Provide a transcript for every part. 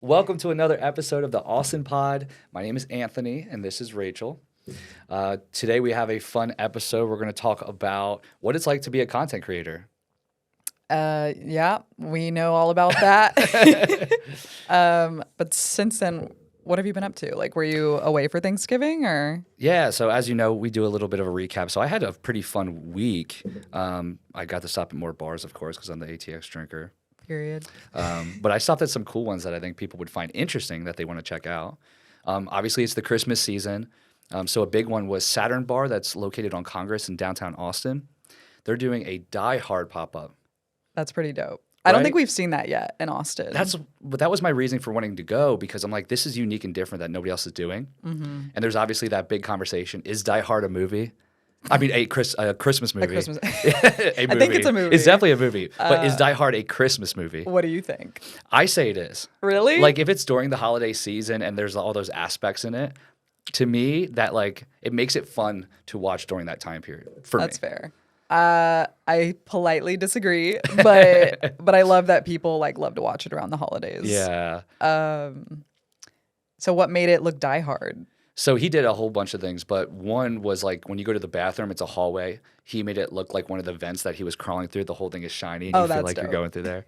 Welcome to another episode of the Austin Pod. My name is Anthony, and this is Rachel. Today we have a fun episode. We're going to talk about what it's like to be a content creator. Yeah, we know all about that. But since then, what have you been up to? Like, were you away for Thanksgiving or? Yeah, so as you know, we do a little bit of a recap. So I had a pretty fun week. I got to stop at more bars, of course, because I'm the ATX drinker. Period. But I stopped at some cool ones that I think people would find interesting that they want to check out. Obviously, it's the Christmas season. So a big one was Saturn Bar that's located on Congress in downtown Austin. They're doing a Die Hard pop-up. That's pretty dope. I don't Right? think we've seen that yet in Austin. But that was my reason for wanting to go because I'm like, this is unique and different that nobody else is doing. Mm-hmm. And there's obviously that big conversation: is Die Hard a movie? I mean, a Christmas movie. A Christmas. A movie. I think it's a movie. It's definitely a movie. But is Die Hard a Christmas movie? What do you think? I say it is. Really? Like if it's during the holiday season and there's all those aspects in it, to me that like it makes it fun to watch during that time period. For That's me. fair. I politely disagree, but I love that people like love to watch it around the holidays. Yeah. So what made it look Die Hard? So he did a whole bunch of things, but one was like when you go to the bathroom, it's a hallway. He made it look like one of the vents that he was crawling through. The whole thing is shiny, and Oh, you feel that's like you're dope. going through there.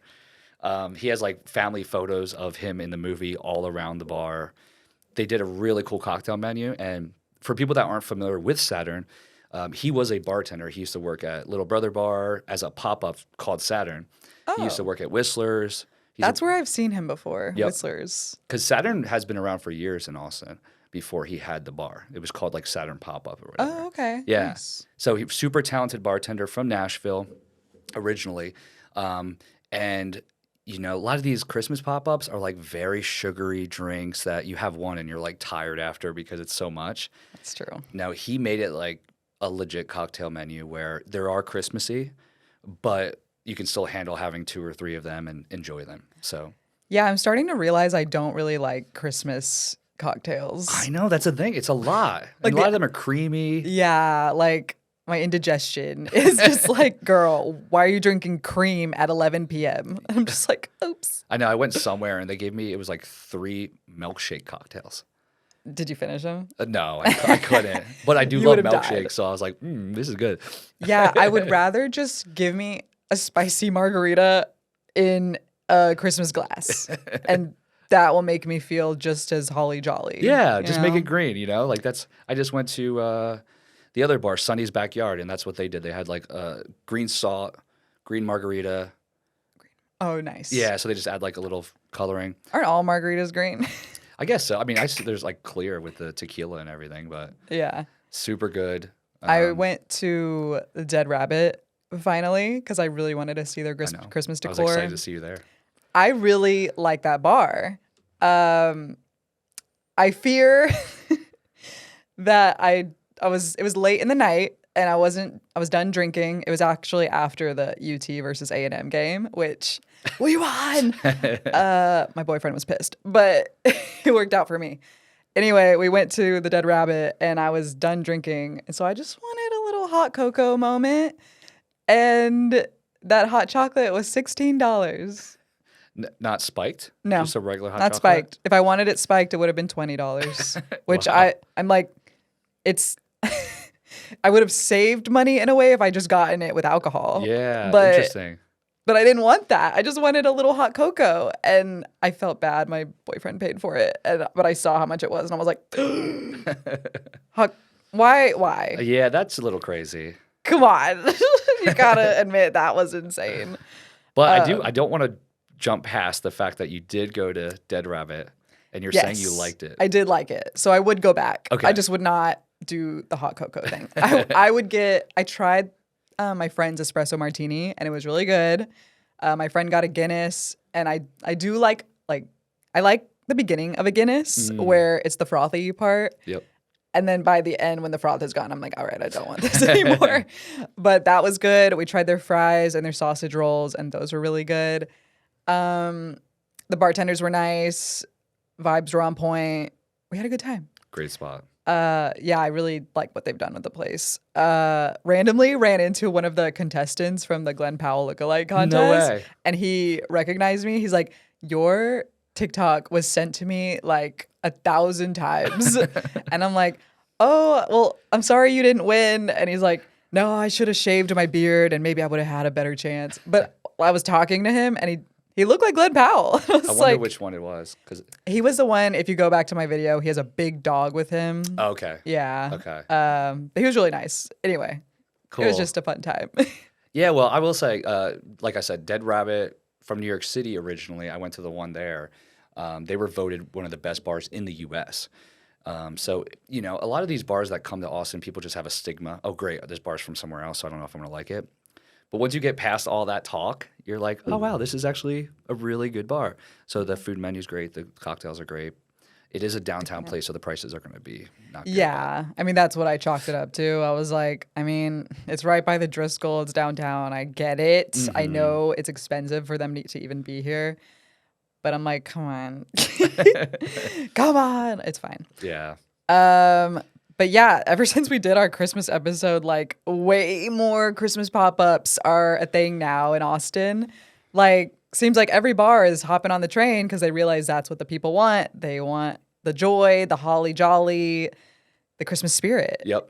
He has like family photos of him in the movie all around the bar. They did a really cool cocktail menu, and for people that aren't familiar with Saturn, he was a bartender. He used to work at Little Brother Bar as a pop-up called Saturn. He used to Oh. work at Whistler's. That's where I've seen him before. Yep. Whistler's. Because Saturn has been around for years in Austin before he had the bar. It was called like Saturn Pop-Up or whatever. Oh, okay. Yeah. Nice. So he was super talented bartender from Nashville originally. And, you know, a lot of these Christmas pop-ups are like very sugary drinks that you have one and you're like tired after because it's so much. That's true. Now, he made it like a legit cocktail menu where there are Christmassy, but you can still handle having 2 or 3 of them and enjoy them. So Yeah, I'm starting to realize I don't really like Christmas cocktails. I know that's a thing. It's a lot. Like And a lot of them are creamy. Yeah, like my indigestion is just like, girl, why are you drinking cream at 11 p.m.? And I'm just like, oops. I know. I went somewhere and they gave me, it was like 3 milkshake cocktails. Did you finish them? No, I couldn't. But I do You love would've died. milkshakes, so I was like, this is good. Yeah, I would rather just give me a spicy margarita in a Christmas glass. And that will make me feel just as holly jolly. Yeah, you just make know? it green, you know? Like that's, I just went to the other bar, Sunny's Backyard, and that's what they did. They had like green salt, green margarita. Oh, nice. Yeah, so they just add like a little coloring. Aren't all margaritas green? I guess so. I mean, there's like clear with the tequila and everything, but Yeah. super good. I went to the Dead Rabbit finally because I really wanted to see their I know. Christmas I was decor. excited to see you there. I really like that bar. I fear that it was late in the night and I was done drinking. It was actually after the UT versus A&M game, which we won. My boyfriend was pissed, but it worked out for me. Anyway, we went to the Dead Rabbit and I was done drinking. And so I just wanted a little hot cocoa moment. And that hot chocolate was $16. Not spiked? No, Just a regular hot not chocolate? spiked. If I wanted it spiked, it would have been $20, which Wow. I'm like, it's, I would have saved money in a way if I just gotten it with alcohol. Yeah, But- interesting. But I didn't want that. I just wanted a little hot cocoa. And I felt bad. My boyfriend paid for it. But I saw how much it was and I was like, why? Yeah, that's a little crazy. Come on. You gotta admit that was insane. But I don't want to jump past the fact that you did go to Dead Rabbit and you're saying you Yes, liked it. I did like it. So I would go back. Okay. I just would not do the hot cocoa thing. I tried my friend's espresso martini and it was really good. My friend got a Guinness and I do like I like the beginning of a Guinness where it's the frothy part. Yep. And then by the end, when the froth is gone, I'm like, all right, I don't want this anymore. But that was good. We tried their fries and their sausage rolls, and those were really good. The bartenders were nice. Vibes were on point. We had a good time. Great spot. Yeah, I really like what they've done with the place. Randomly ran into one of the contestants from the Glenn Powell lookalike contest. way. And he recognized me. He's like, you're TikTok was sent to me like 1,000 times. And I'm like, oh, well, I'm sorry you didn't win. And he's like, no, I should have shaved my beard and maybe I would have had a better chance. But I was talking to him and he looked like Glenn Powell. I was I wonder like, which one it was. he was the one, if you go back to my video, he has a big dog with him. Okay. Yeah. Okay. But he was really nice. Anyway, Cool. it was just a fun time. Yeah, well, I will say, like I said, Dead Rabbit from New York City originally. I went to the one there. They were voted one of the best bars in the U.S. So, a lot of these bars that come to Austin, people just have a stigma. Oh, great, this bar's from somewhere else, so I don't know if I'm going to like it. But once you get past all that talk, you're like, oh, wow, this is actually a really good bar. So the food menu's great. The cocktails are great. It is a downtown place, so the prices are going to be not good. Yeah. I mean, that's what I chalked it up to. I was like, I mean, it's right by the Driscoll. It's downtown. I get it. I know it's expensive for them to even be here. But I'm like, come on. Come on. It's fine. Yeah. But yeah, ever since we did our Christmas episode, like way more Christmas pop-ups are a thing now in Austin. Like, seems like every bar is hopping on the train because they realize that's what the people want. They want the joy, the holly jolly, the Christmas spirit. Yep.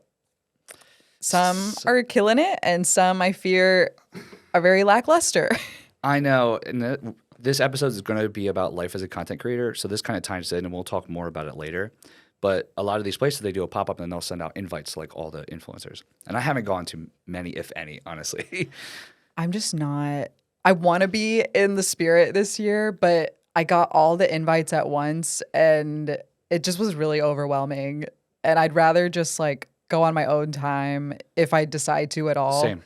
Some are killing it, and some I fear are very lackluster. I know. And this episode is going to be about life as a content creator. So this kind of ties in, and we'll talk more about it later. But a lot of these places, they do a pop-up and then they'll send out invites to like all the influencers. And I haven't gone to many, if any, honestly. I'm just not. I want to be in the spirit this year, but I got all the invites at once and it just was really overwhelming. And I'd rather just like go on my own time if I decide to at all. Same.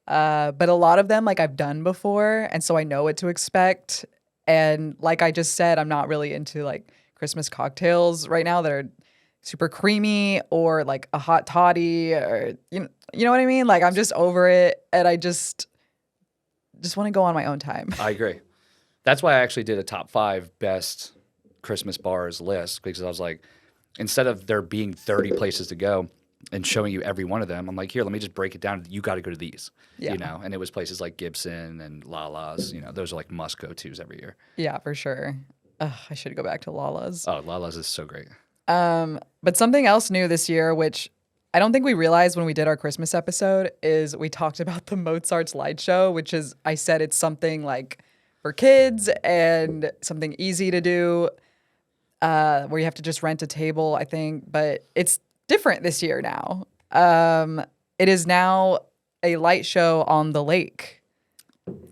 But a lot of them like I've done before. And so I know what to expect. And like I just said, I'm not really into like Christmas cocktails right now that are super creamy or like a hot toddy or, you know what I mean? Like I'm just over it. And I just want to go on my own time. I agree. That's why I actually did a top 5 best Christmas bars list because I was like, instead of there being 30 places to go and showing you every one of them, I'm like, here, let me just break it down. You got to go to these, and it was places like Gibson and Lala's, those are like must go tos every year. Yeah, for sure. Ugh, I should go back to Lala's. Oh, Lala's is so great. But something else new this year, which I don't think we realized when we did our Christmas episode, is we talked about the Mozart's Light Show, which is, I said it's something like for kids and something easy to do, where you have to just rent a table, I think. But it's different this year now. It is now a light show on the lake.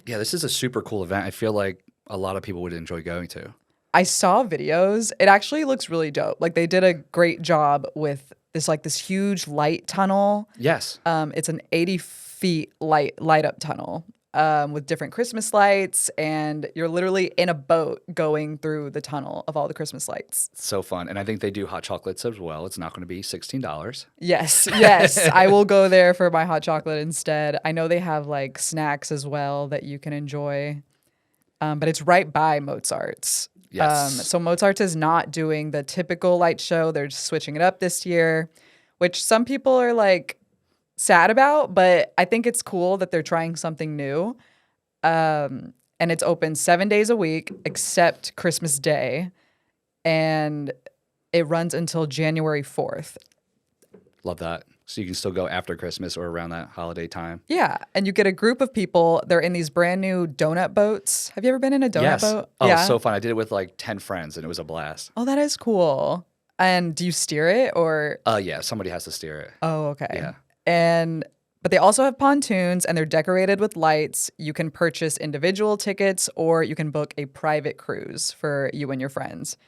Yeah, this is a super cool event. I feel like a lot of people would enjoy going to. I saw videos. It actually looks really dope. Like they did a great job with this huge light tunnel. Yes. It's an 80 feet light up tunnel with different Christmas lights, and you're literally in a boat going through the tunnel of all the Christmas lights. So fun. And I think they do hot chocolates as well. It's not going to be $16. Yes. I will go there for my hot chocolate instead. I know they have like snacks as well that you can enjoy. But it's right by Mozart's. Yes. So Mozart's is not doing the typical light show. They're just switching it up this year, which some people are like sad about, but I think it's cool that they're trying something new. And it's open 7 days a week except Christmas Day. And it runs until January 4th. Love that. So you can still go after Christmas or around that holiday time. Yeah. And you get a group of people. They're in these brand new donut boats. Have you ever been in a donut boat? Oh, yeah. so fun. I did it with like 10 friends and it was a blast. Oh, that is cool. And do you steer it or? Yeah, somebody has to steer it. Oh, okay. Yeah. But they also have pontoons and they're decorated with lights. You can purchase individual tickets or you can book a private cruise for you and your friends.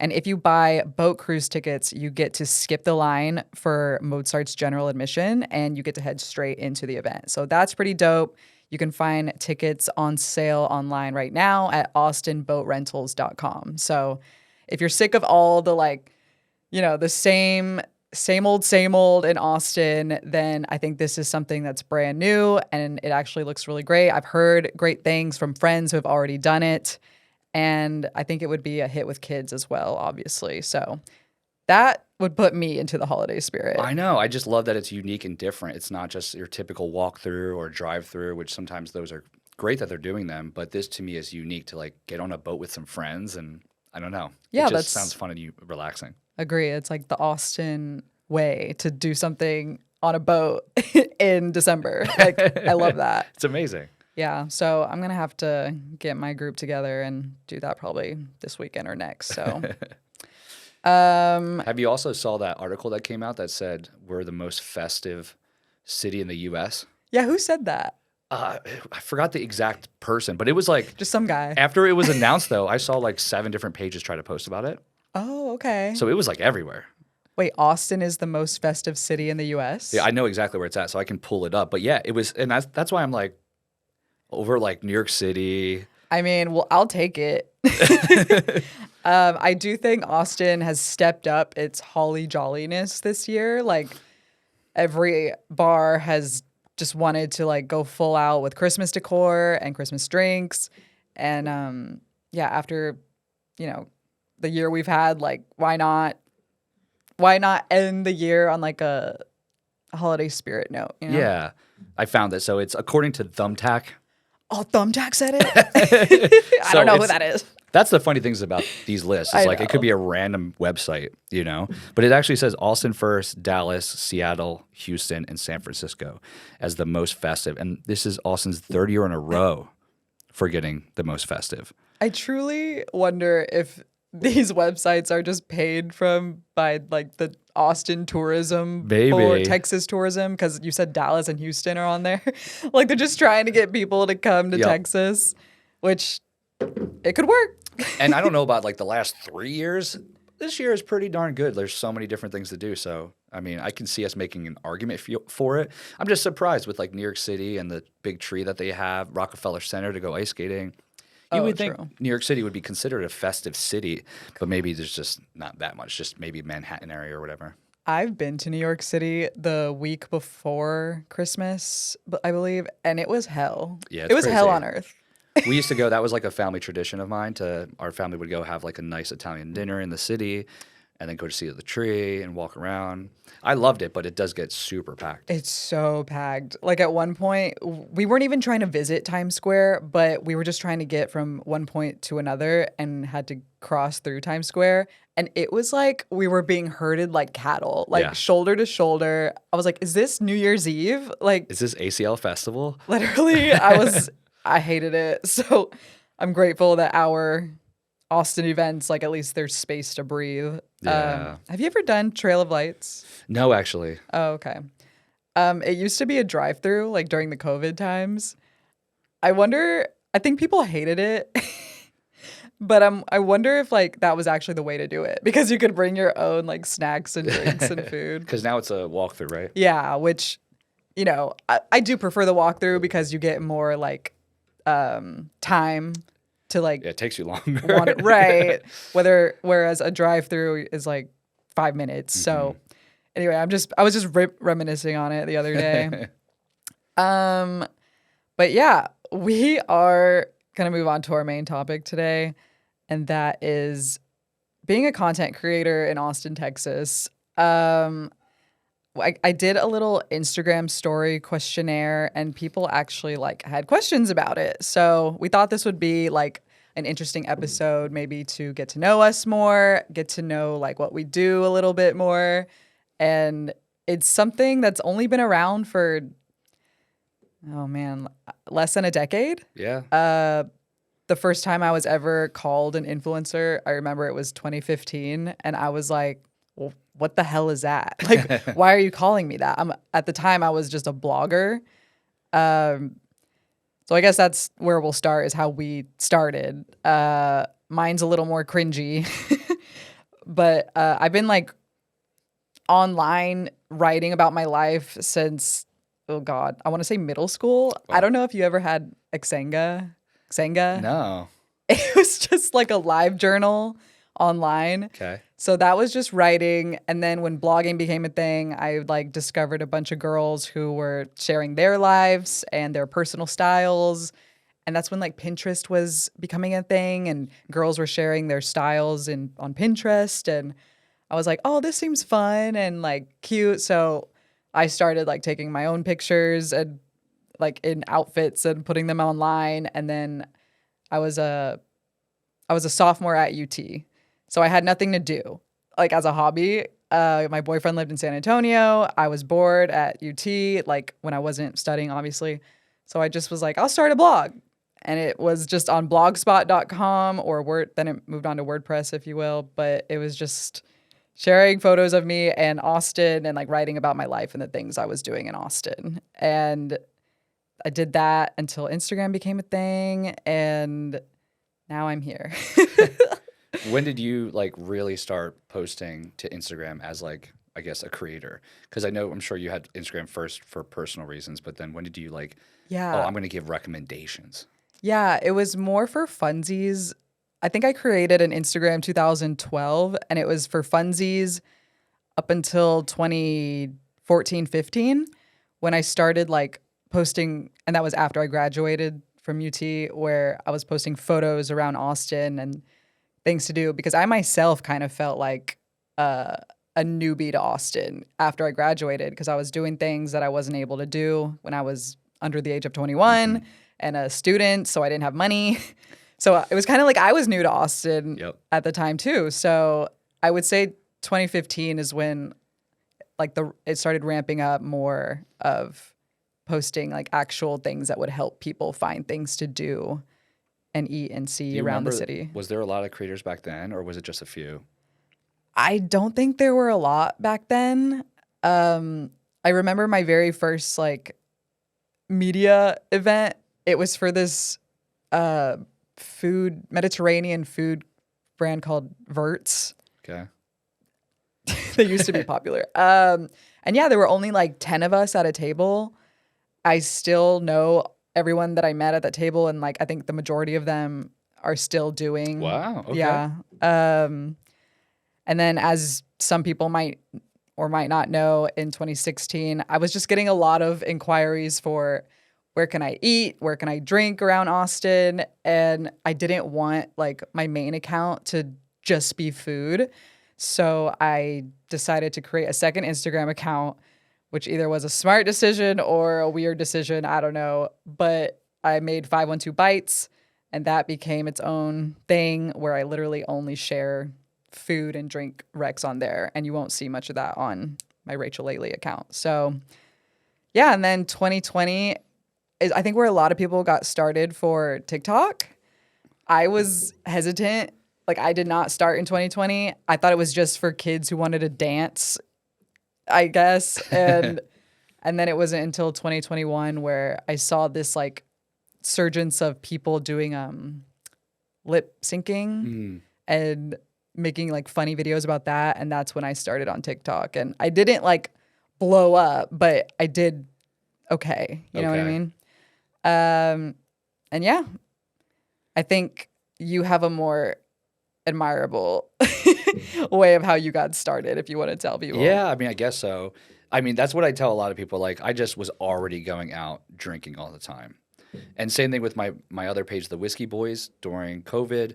And if you buy boat cruise tickets, you get to skip the line for Mozart's general admission and you get to head straight into the event. So that's pretty dope. You can find tickets on sale online right now at austinboatrentals.com. So if you're sick of all the the same old in Austin, then I think this is something that's brand new and it actually looks really great. I've heard great things from friends who have already done it. And I think it would be a hit with kids as well, obviously. So that would put me into the holiday spirit. I know. I just love that it's unique and different. It's not just your typical walk-through or drive-through, which sometimes those are great that they're doing them, but this to me is unique to like get on a boat with some friends and I don't know. Yeah, it just that's sounds fun and relaxing. agree. It's like the Austin way to do something on a boat in December. Like I love that. It's amazing. Yeah, so I'm gonna have to get my group together and do that probably this weekend or next. So, Have you also saw that article that came out that said we're the most festive city in the U.S.? yeah, who said that? I forgot the exact person, but it was like Just some guy. after it was announced, though, I saw like 7 different pages try to post about it. Oh, okay. So it was like everywhere. Wait, Austin is the most festive city in the U.S.? Yeah, I know exactly where it's at, so I can pull it up. But yeah, it was, and that's why I'm like over like New York City. I mean, well, I'll take it. I do think Austin has stepped up its holly jolliness this year. Like every bar has just wanted to like go full out with Christmas decor and Christmas drinks. And yeah, after, the year we've had, like, why not end the year on like a holiday spirit note? Yeah, I found it. So it's according to Thumbtack. Oh, Thumbtack said it? I don't know who that is. That's the funny things about these lists. It's like it could be a random website, but it actually says Austin first, Dallas, Seattle, Houston, and San Francisco as the most festive. And this is Austin's 3rd year in a row for getting the most festive. I truly wonder if these websites are just paid by like the Austin tourism or Texas tourism, because you said Dallas and Houston are on there. Like they're just trying to get people to come to Texas, which it could work. And I don't know about like the last 3 years. This year is pretty darn good. There's so many different things to do. So, I mean, I can see us making an argument for it. I'm just surprised with like New York City and the big tree that they have, Rockefeller Center to go ice skating. You would think New York City would be considered a festive city, but maybe there's just not that much, just maybe Manhattan area or whatever. I've been to New York City the week before Christmas, I believe, and it was hell. Yeah, it was crazy. Hell on earth. We used to go, that was like a family tradition of mine. Our family would go have like a nice Italian dinner in the city and then go to see the tree and walk around. I loved it, but it does get super packed. It's so packed. Like at one point, we weren't even trying to visit Times Square, but we were just trying to get from one point to another and had to cross through Times Square. And it was like we were being herded like cattle, like shoulder to shoulder. I was like, is this New Year's Eve? Like, is this ACL Festival? Literally, I hated it. So I'm grateful that our Austin events, like at least there's space to breathe. Yeah. Have you ever done Trail of Lights? No, actually. Oh, okay. It used to be a drive-through, like during the COVID times. I think people hated it, but I wonder if like that was actually the way to do it, because you could bring your own like snacks and drinks and food. Because now it's a walkthrough, right? Yeah, which, I do prefer the walkthrough because you get more like time to like. Yeah, it takes you longer. Right. Whereas a drive-through is like 5 minutes. Mm-hmm. So anyway, I was just reminiscing on it the other day. But yeah, we are going to move on to our main topic today, and that is being a content creator in Austin, Texas. I did a little Instagram story questionnaire, and people actually like had questions about it. So we thought this would be like an interesting episode, maybe to get to know us more, get to know like what we do a little bit more. And it's something that's only been around for, oh man, less than a decade. Yeah. The first time I was ever called an influencer, I remember it was 2015, and I was like, well, what the hell is that? Like, why are you calling me that? At the time, I was just a blogger. So I guess that's where we'll start, is how we started. Mine's a little more cringy, but I've been like online writing about my life since, oh God, I want to say middle school. Wow. I don't know if you ever had Xanga. No. It was just like a live journal online. Okay. So that was just writing. And then when blogging became a thing, I like discovered a bunch of girls who were sharing their lives and their personal styles. And that's when like Pinterest was becoming a thing, and girls were sharing their styles on Pinterest. And I was like, oh, this seems fun and like cute. So I started like taking my own pictures and like in outfits and putting them online. And then I was a sophomore at UT. So I had nothing to do, like as a hobby. My boyfriend lived in San Antonio. I was bored at UT, like when I wasn't studying, obviously. So I just was like, I'll start a blog. And it was just on blogspot.com or Word. Then it moved on to WordPress, if you will. But it was just sharing photos of me and Austin and like writing about my life and the things I was doing in Austin. And I did that until Instagram became a thing. And now I'm here. When did you like really start posting to Instagram as like, I guess, a creator? Because I'm sure you had Instagram first for personal reasons, but then when did you like, oh, Yeah. I'm going to give recommendations? Yeah, it was more for funsies. I think I created an Instagram 2012 and it was for funsies up until 2014, 15 when I started like posting, and that was after I graduated from UT, where I was posting photos around Austin and things to do because I myself kind of felt like a newbie to Austin after I graduated because I was doing things that I wasn't able to do when I was under the age of 21 and a student, so I didn't have money. So it was kind of like I was new to Austin at the time too. So I would say 2015 is when like it started ramping up more of posting like actual things that would help people find things to do and eat and see around the city. Was there a lot of creators back then, or was it just a few? I don't think there were a lot back then. I remember my very first like media event. It was for this Mediterranean food brand called Verts. Okay. They used to be popular. And yeah, there were only like 10 of us at a table. I still know everyone that I met at that table, and like I think the majority of them are still doing. Wow. Okay. Yeah. And then as some people might or might not know, in 2016, I was just getting a lot of inquiries for where can I eat, where can I drink around Austin, and I didn't want like my main account to just be food. So I decided to create a second Instagram account, which either was a smart decision or a weird decision, I don't know. But I made 512 Bites, and that became its own thing where I literally only share food and drink recs on there, and you won't see much of that on my Rachel Laley account. So yeah, and then 2020 is I think where a lot of people got started for TikTok. I was hesitant. Like I did not start in 2020. I thought it was just for kids who wanted to dance, I guess. And then it wasn't until 2021 where I saw this like surgence of people doing lip syncing and making like funny videos about that. And that's when I started on TikTok. And I didn't like blow up, but I did okay. You know what I mean? And yeah, I think you have a more admirable way of how you got started, if you want to tell people. Yeah, I mean, I guess so. I mean, that's what I tell a lot of people. Like, I just was already going out drinking all the time. And same thing with my other page, the Whiskey Boys, during COVID.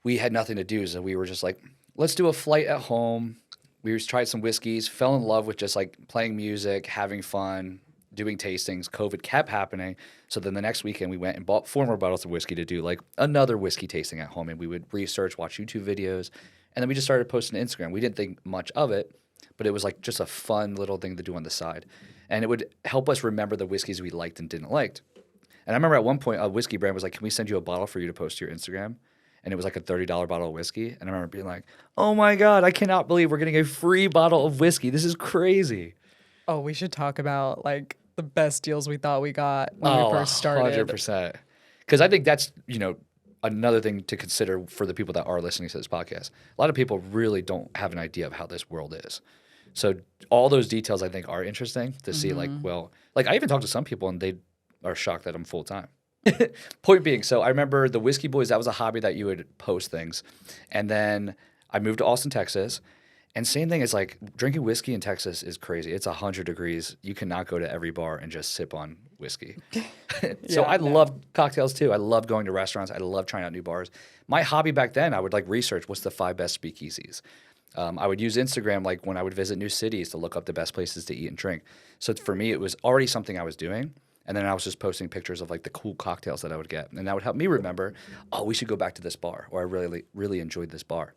We had nothing to do, so we were just like, let's do a flight at home. We just tried some whiskeys, fell in love with just like playing music, having fun, doing tastings. COVID kept happening. So then the next weekend we went and bought 4 more bottles of whiskey to do like another whiskey tasting at home. And we would research, watch YouTube videos. And then we just started posting to Instagram. We didn't think much of it, but it was like just a fun little thing to do on the side. And it would help us remember the whiskeys we liked and didn't like. And I remember at one point a whiskey brand was like, can we send you a bottle for you to post to your Instagram? And it was like a $30 bottle of whiskey. And I remember being like, oh my God, I cannot believe we're getting a free bottle of whiskey. This is crazy. Oh, we should talk about like the best deals we thought we got when we first started. 100%. Because I think that's, another thing to consider for the people that are listening to this podcast. A lot of people really don't have an idea of how this world is. So all those details I think are interesting to see like I even talked to some people and they are shocked that I'm full time. Point being, so I remember the Whiskey Boys, that was a hobby that you would post things. And then I moved to Austin, Texas. And same thing is like drinking whiskey in Texas is crazy. It's 100 degrees. You cannot go to every bar and just sip on whiskey. So I love cocktails too. I love going to restaurants. I love trying out new bars. My hobby back then, I would like research what's the 5 best speakeasies. I would use Instagram like when I would visit new cities to look up the best places to eat and drink. So for me, it was already something I was doing. And then I was just posting pictures of like the cool cocktails that I would get. And that would help me remember, oh, we should go back to this bar, or I really enjoyed this bar.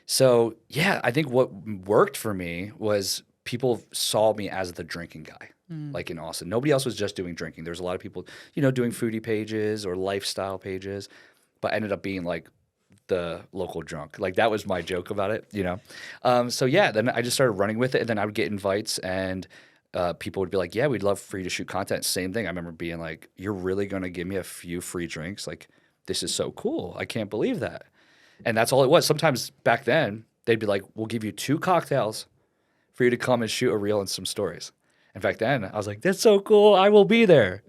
So yeah, I think what worked for me was people saw me as the drinking guy, like in Austin. Nobody else was just doing drinking. There's a lot of people, doing foodie pages or lifestyle pages, but ended up being like the local drunk. Like that was my joke about it. So yeah, then I just started running with it, and then I would get invites, and people would be like, yeah, we'd love for you to shoot content. Same thing. I remember being like, you're really going to give me a few free drinks? Like, this is so cool. I can't believe that. And that's all it was. Sometimes back then, they'd be like, we'll give you 2 cocktails for you to come and shoot a reel and some stories. And back then, I was like, that's so cool. I will be there.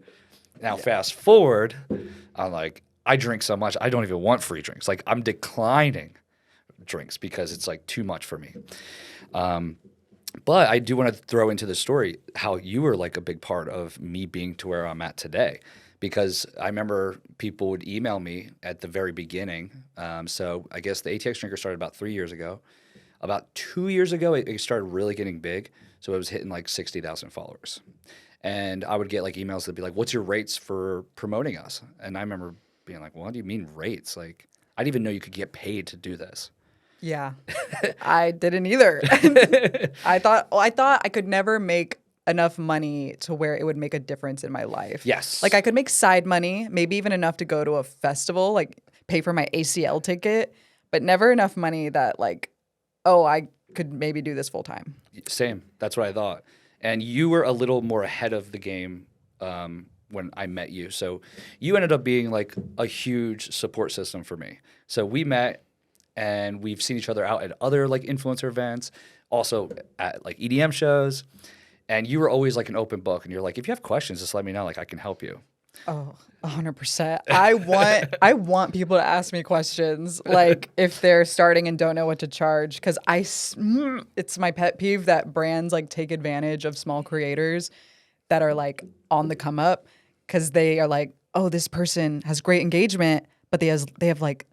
Now, fast forward, I'm like, I drink so much, I don't even want free drinks. Like, I'm declining drinks because it's like too much for me. But I do want to throw into the story how you were like a big part of me being to where I'm at today. Because I remember people would email me at the very beginning. So I guess the ATX Drinker started about 3 years ago. About 2 years ago, it started really getting big. So it was hitting like 60,000 followers. And I would get like emails that be like, what's your rates for promoting us? And I remember being like, what do you mean rates? Like, I didn't even know you could get paid to do this. Yeah, I didn't either. I thought I could never make enough money to where it would make a difference in my life. Yes. Like I could make side money, maybe even enough to go to a festival, like pay for my ACL ticket, but never enough money that like, oh, I could maybe do this full time. Same. That's what I thought. And you were a little more ahead of the game when I met you. So you ended up being like a huge support system for me. So we met, and we've seen each other out at other like influencer events, also at like EDM shows. And you were always like an open book, and you're like, if you have questions, just let me know. Like I can help you. Oh, 100%. I want people to ask me questions, like if they're starting and don't know what to charge, because it's my pet peeve that brands like take advantage of small creators that are like on the come up, because they are like, oh, this person has great engagement, but they have like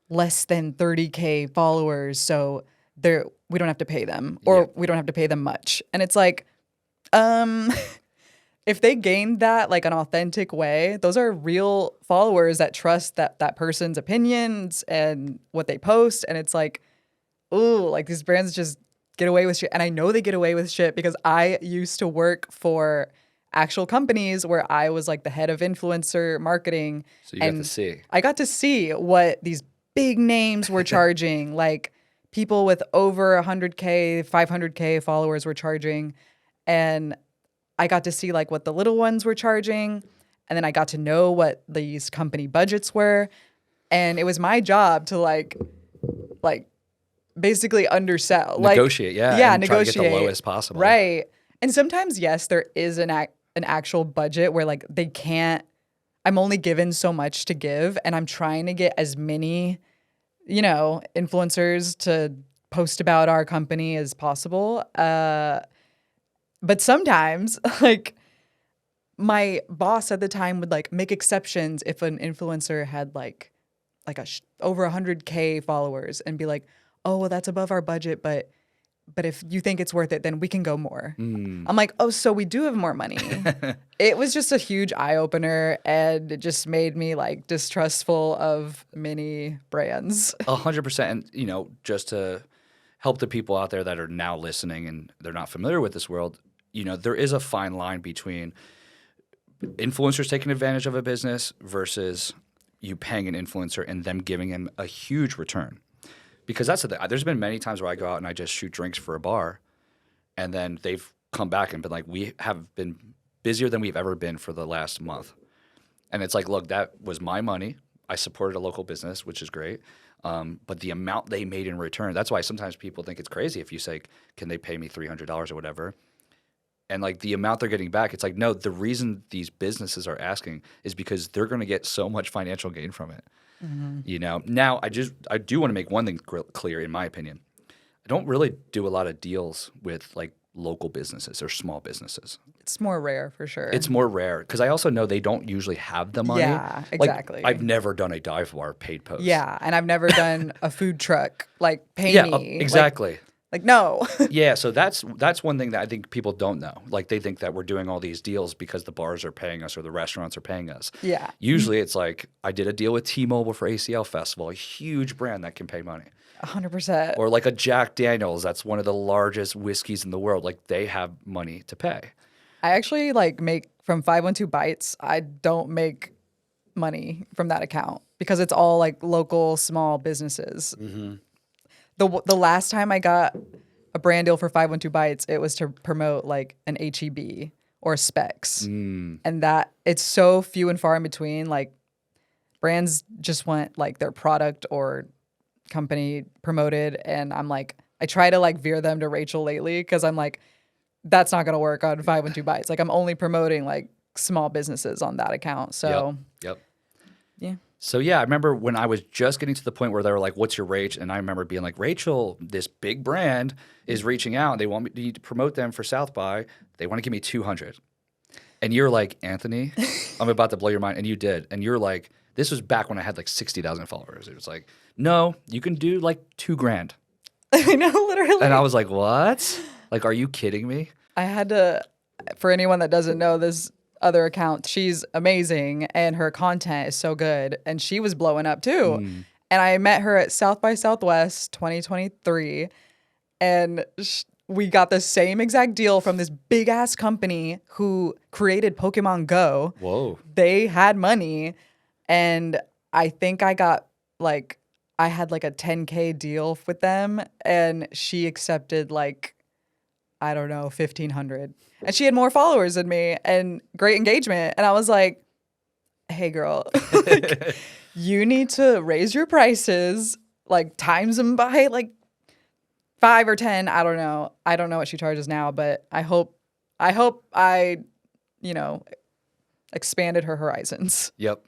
less than 30K followers, so we don't have to pay them, or we don't have to pay them much. And it's like, if they gained that like an authentic way, those are real followers that trust that person's opinions and what they post. And it's like, ooh, like these brands just get away with shit. And I know they get away with shit because I used to work for actual companies where I was like the head of influencer marketing. So you got to see. I got to see what these big names were charging, like people with over 100K, 500K followers were charging. And I got to see like what the little ones were charging. And then I got to know what these company budgets were. And it was my job to like basically undersell. Negotiate, yeah. Yeah, and negotiate. Try to get the lowest possible. Right. And sometimes, yes, there is an actual budget where like they can't, I'm only given so much to give, and I'm trying to get as many, influencers to post about our company as possible. But sometimes, like, my boss at the time would like make exceptions if an influencer had like over 100K followers, and be like, oh, well, that's above our budget, but if you think it's worth it, then we can go more. I'm like, oh, so we do have more money. It was just a huge eye opener, and it just made me like distrustful of many brands. 100%. And, just to help the people out there that are now listening and they're not familiar with this world, there is a fine line between influencers taking advantage of a business versus you paying an influencer and them giving him a huge return. Because that's the thing. There's been many times where I go out and I just shoot drinks for a bar, and then they've come back and been like, we have been busier than we've ever been for the last month. And it's like, look, that was my money. I supported a local business, which is great. But the amount they made in return, that's why sometimes people think it's crazy if you say, can they pay me $300 or whatever? And like the amount they're getting back, it's like, no, the reason these businesses are asking is because they're going to get so much financial gain from it. Now I do want to make one thing clear, in my opinion. I don't really do a lot of deals with like local businesses or small businesses. It's more rare for sure. It's more rare because I also know they don't usually have the money. Yeah, exactly. Like, I've never done a dive bar paid post. Yeah, and I've never done a food truck like pay me. Exactly. Like, no. Yeah, so that's one thing that I think people don't know. Like they think that we're doing all these deals because the bars are paying us or the restaurants are paying us. Yeah. Usually it's like I did a deal with T-Mobile for ACL Festival, a huge brand that can pay money. 100%. Or like a Jack Daniels, that's one of the largest whiskeys in the world. Like they have money to pay. I actually like make from 512 Bites. I don't make money from that account because it's all like local small businesses. The last time I got a brand deal for 512 Bites, it was to promote like an HEB or Specs. And that it's so few and far in between. Like brands just want like their product or company promoted. And I'm like, I try to like veer them to Rachel lately because I'm like, that's not going to work on 512 Bites. Like I'm only promoting like small businesses on that account. So Yep. yeah. So yeah, I remember when I was just getting to the point where they were like, "What's your rate?" And I remember being like, "Rachel, this big brand is reaching out. They want me to promote them for South by. They want to give me 200." And you're like, "Anthony, I'm about to blow your mind." And you did. And you're like, this was back when I had like 60,000 followers. It was like, "No, you can do like $2,000." I know, literally. And I was like, "What? Like, are you kidding me?" I had to, for anyone that doesn't know this other account, she's amazing and her content is so good. And she was blowing up too. And I met her at South by Southwest 2023. And we got the same exact deal from this big ass company who created Pokemon Go. Whoa. They had money. And I think I got like, I had like a 10K deal with them. And she accepted like, I don't know, 1,500. And she had more followers than me and great engagement. And I was like, hey, girl, like, you need to raise your prices, like times them by like 5 or 10. I don't know. I don't know what she charges now, but I hope I, you know, expanded her horizons. Yep.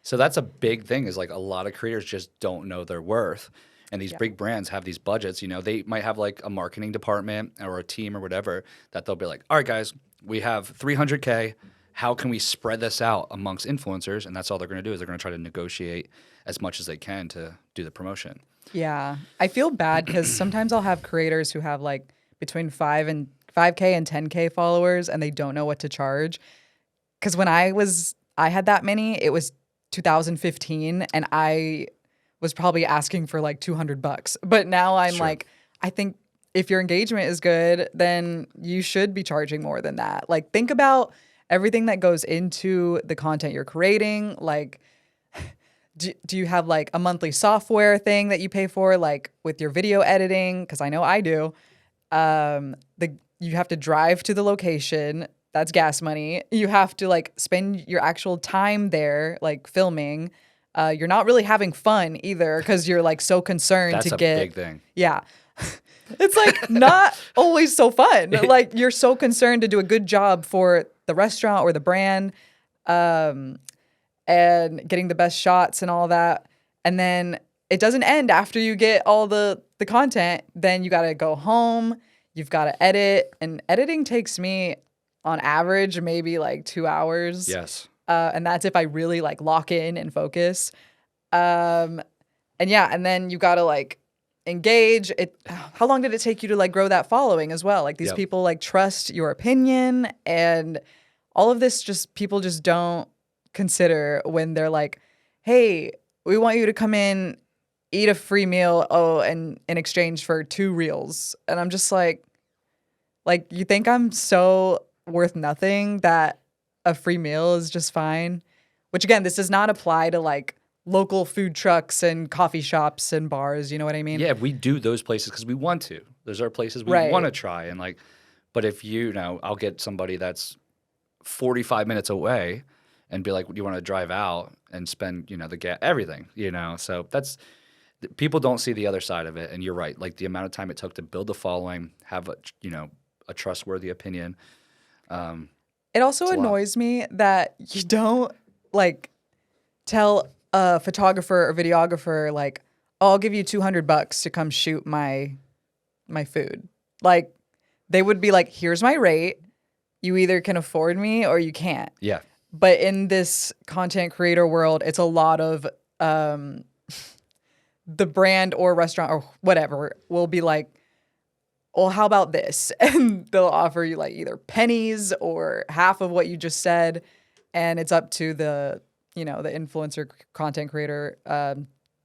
So that's a big thing is like a lot of creators just don't know their worth. And these big brands have these budgets, you know, they might have like a marketing department or a team or whatever that they'll be like, all right, guys, we have 300K. How can we spread this out amongst influencers? And that's all they're going to do is they're going to try to negotiate as much as they can to do the promotion. Yeah. I feel bad because sometimes I'll have creators who have like between 5K and 10K followers and they don't know what to charge. Because when I had that many, it was 2015 and I was probably asking for like $200. But now I'm like, I think if your engagement is good, then you should be charging more than that. Like think about everything that goes into the content you're creating. Like, do you have like a monthly software thing that you pay for, like with your video editing? Because I know I do. You have to drive to the location. That's gas money. You have to like spend your actual time there, like filming. You're not really having fun either because you're like so concerned That's to a get. big thing. Yeah. It's like not always so fun. Like you're so concerned to do a good job for the restaurant or the brand, and getting the best shots and all that. And then it doesn't end after you get all the content. Then you got to go home. You've got to edit. And editing takes me on average maybe like 2 hours. Yes. And that's if I really like lock in and focus. And yeah, and then you got to like engage it. How long did it take you to like grow that following as well? Like these people like trust your opinion and all of this people just don't consider when they're like, hey, we want you to come in, eat a free meal. And in exchange for 2 reels. And I'm just like you think I'm so worth nothing that a free meal is just fine, which again, this does not apply to like local food trucks and coffee shops and bars. You know what I mean? Yeah, we do those places because we want to. Those are places we want to try. And like, but if I'll get somebody that's 45 minutes away and be like, do you want to drive out and spend, the gas, everything, So people don't see the other side of it. And you're right. Like the amount of time it took to build a following, have a trustworthy opinion. It also annoys me that you don't like tell a photographer or videographer like, oh, I'll give you $200 to come shoot my food. Like they would be like, here's my rate. You either can afford me or you can't. Yeah. But in this content creator world, it's a lot of the brand or restaurant or whatever will be like, well, how about this? And they'll offer you like either pennies or half of what you just said. And it's up to the, the influencer content creator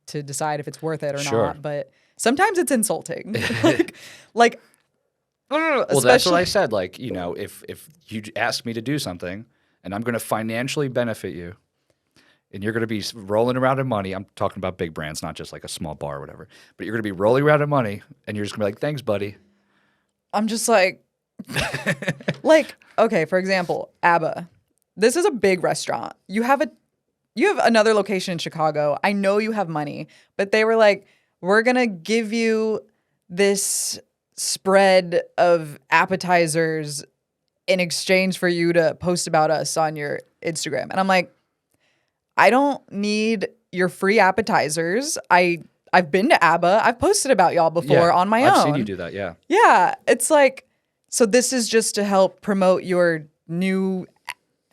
to decide if it's worth it or Sure. not. But sometimes it's insulting. like Well, that's what I said. Like, if you ask me to do something and I'm going to financially benefit you and you're going to be rolling around in money, I'm talking about big brands, not just like a small bar or whatever, but you're going to be rolling around in money and you're just going to be like, thanks, buddy. I'm just like, okay, for example, ABBA. This is a big restaurant. You have another location in Chicago. I know you have money, but they were like, we're going to give you this spread of appetizers in exchange for you to post about us on your Instagram. And I'm like, I don't need your free appetizers. I've been to ABBA. I've posted about y'all before on my own. I've seen you do that, yeah. Yeah. It's like, so this is just to help promote your new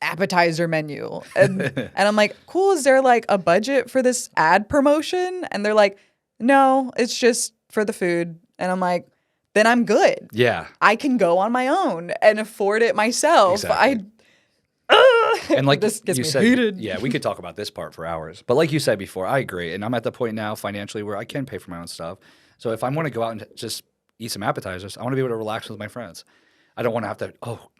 appetizer menu. And I'm like, cool, is there like a budget for this ad promotion? And they're like, no, it's just for the food. And I'm like, then I'm good. Yeah. I can go on my own and afford it myself. Exactly. And like this gets you me said, heated. yeah, we could talk about this part for hours. But like you said before, I agree. And I'm at the point now financially where I can pay for my own stuff. So if I want to go out and just eat some appetizers, I want to be able to relax with my friends. I don't want to have to,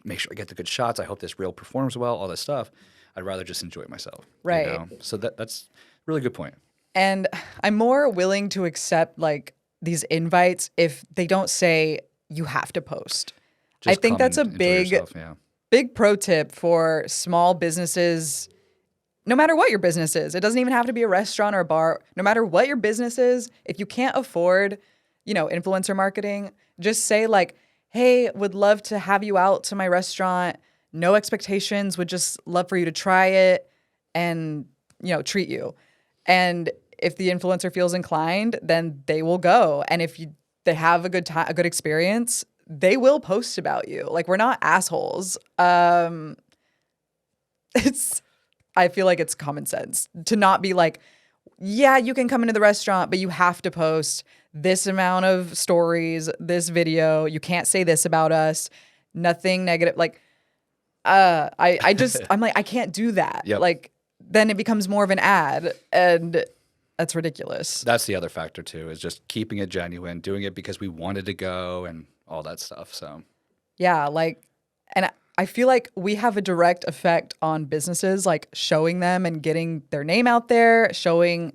make sure I get the good shots. I hope this reel performs well, all this stuff. I'd rather just enjoy myself. Right. So that's a really good point. And I'm more willing to accept like these invites if they don't say you have to post. Just I think come that's a and enjoy big yourself, yeah. big pro tip for small businesses, no matter what your business is. It doesn't even have to be a restaurant or a bar. No matter what your business is, if you can't afford, influencer marketing, just say like, hey, would love to have you out to my restaurant. No expectations, would just love for you to try it and, treat you. And if the influencer feels inclined, then they will go. And if they have a good time, a good experience, they will post about you. Like, we're not assholes. I feel like it's common sense to not be like, yeah, you can come into the restaurant, but you have to post this amount of stories, this video. You can't say this about us. Nothing negative. Like, I'm like, I can't do that. Yep. Like, then it becomes more of an ad, and that's ridiculous. That's the other factor too, is just keeping it genuine, doing it because we wanted to go and all that stuff. So yeah, and I feel like we have a direct effect on businesses, like showing them and getting their name out there, showing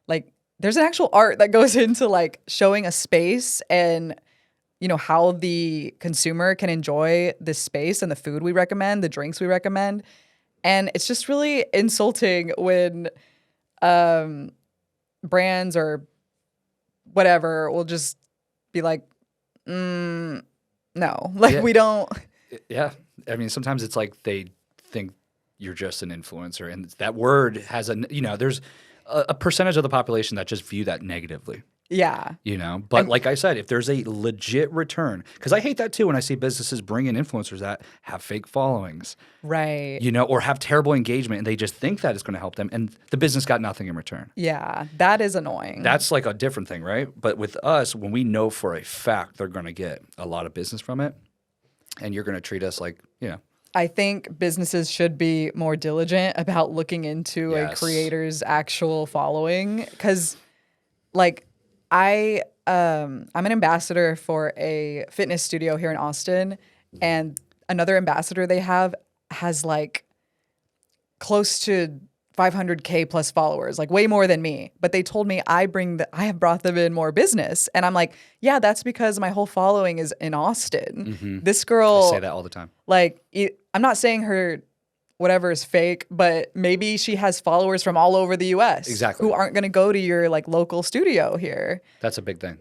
like there's an actual art that goes into like showing a space and how the consumer can enjoy this space and the food we recommend, the drinks we recommend. And it's just really insulting when brands or whatever will just be like, no, like we don't. Yeah. I mean, sometimes it's like they think you're just an influencer, and that word has there's a percentage of the population that just view that negatively. Yeah. But like I said, if there's a legit return, because I hate that too when I see businesses bring in influencers that have fake followings. Right. Or have terrible engagement and they just think that it's going to help them and the business got nothing in return. Yeah. That is annoying. That's like a different thing, right? But with us, when we know for a fact they're going to get a lot of business from it and you're going to treat us like, I think businesses should be more diligent about looking into a creator's actual following because like I'm an ambassador for a fitness studio here in Austin, and another ambassador they have has like close to 500K plus followers, like way more than me. But they told me I have brought them in more business, and I'm like, yeah, that's because my whole following is in Austin. Mm-hmm. This girl, I say that all the time. Like, I'm not saying her whatever is fake, but maybe she has followers from all over the US Exactly. who aren't going to go to your like local studio here. That's a big thing.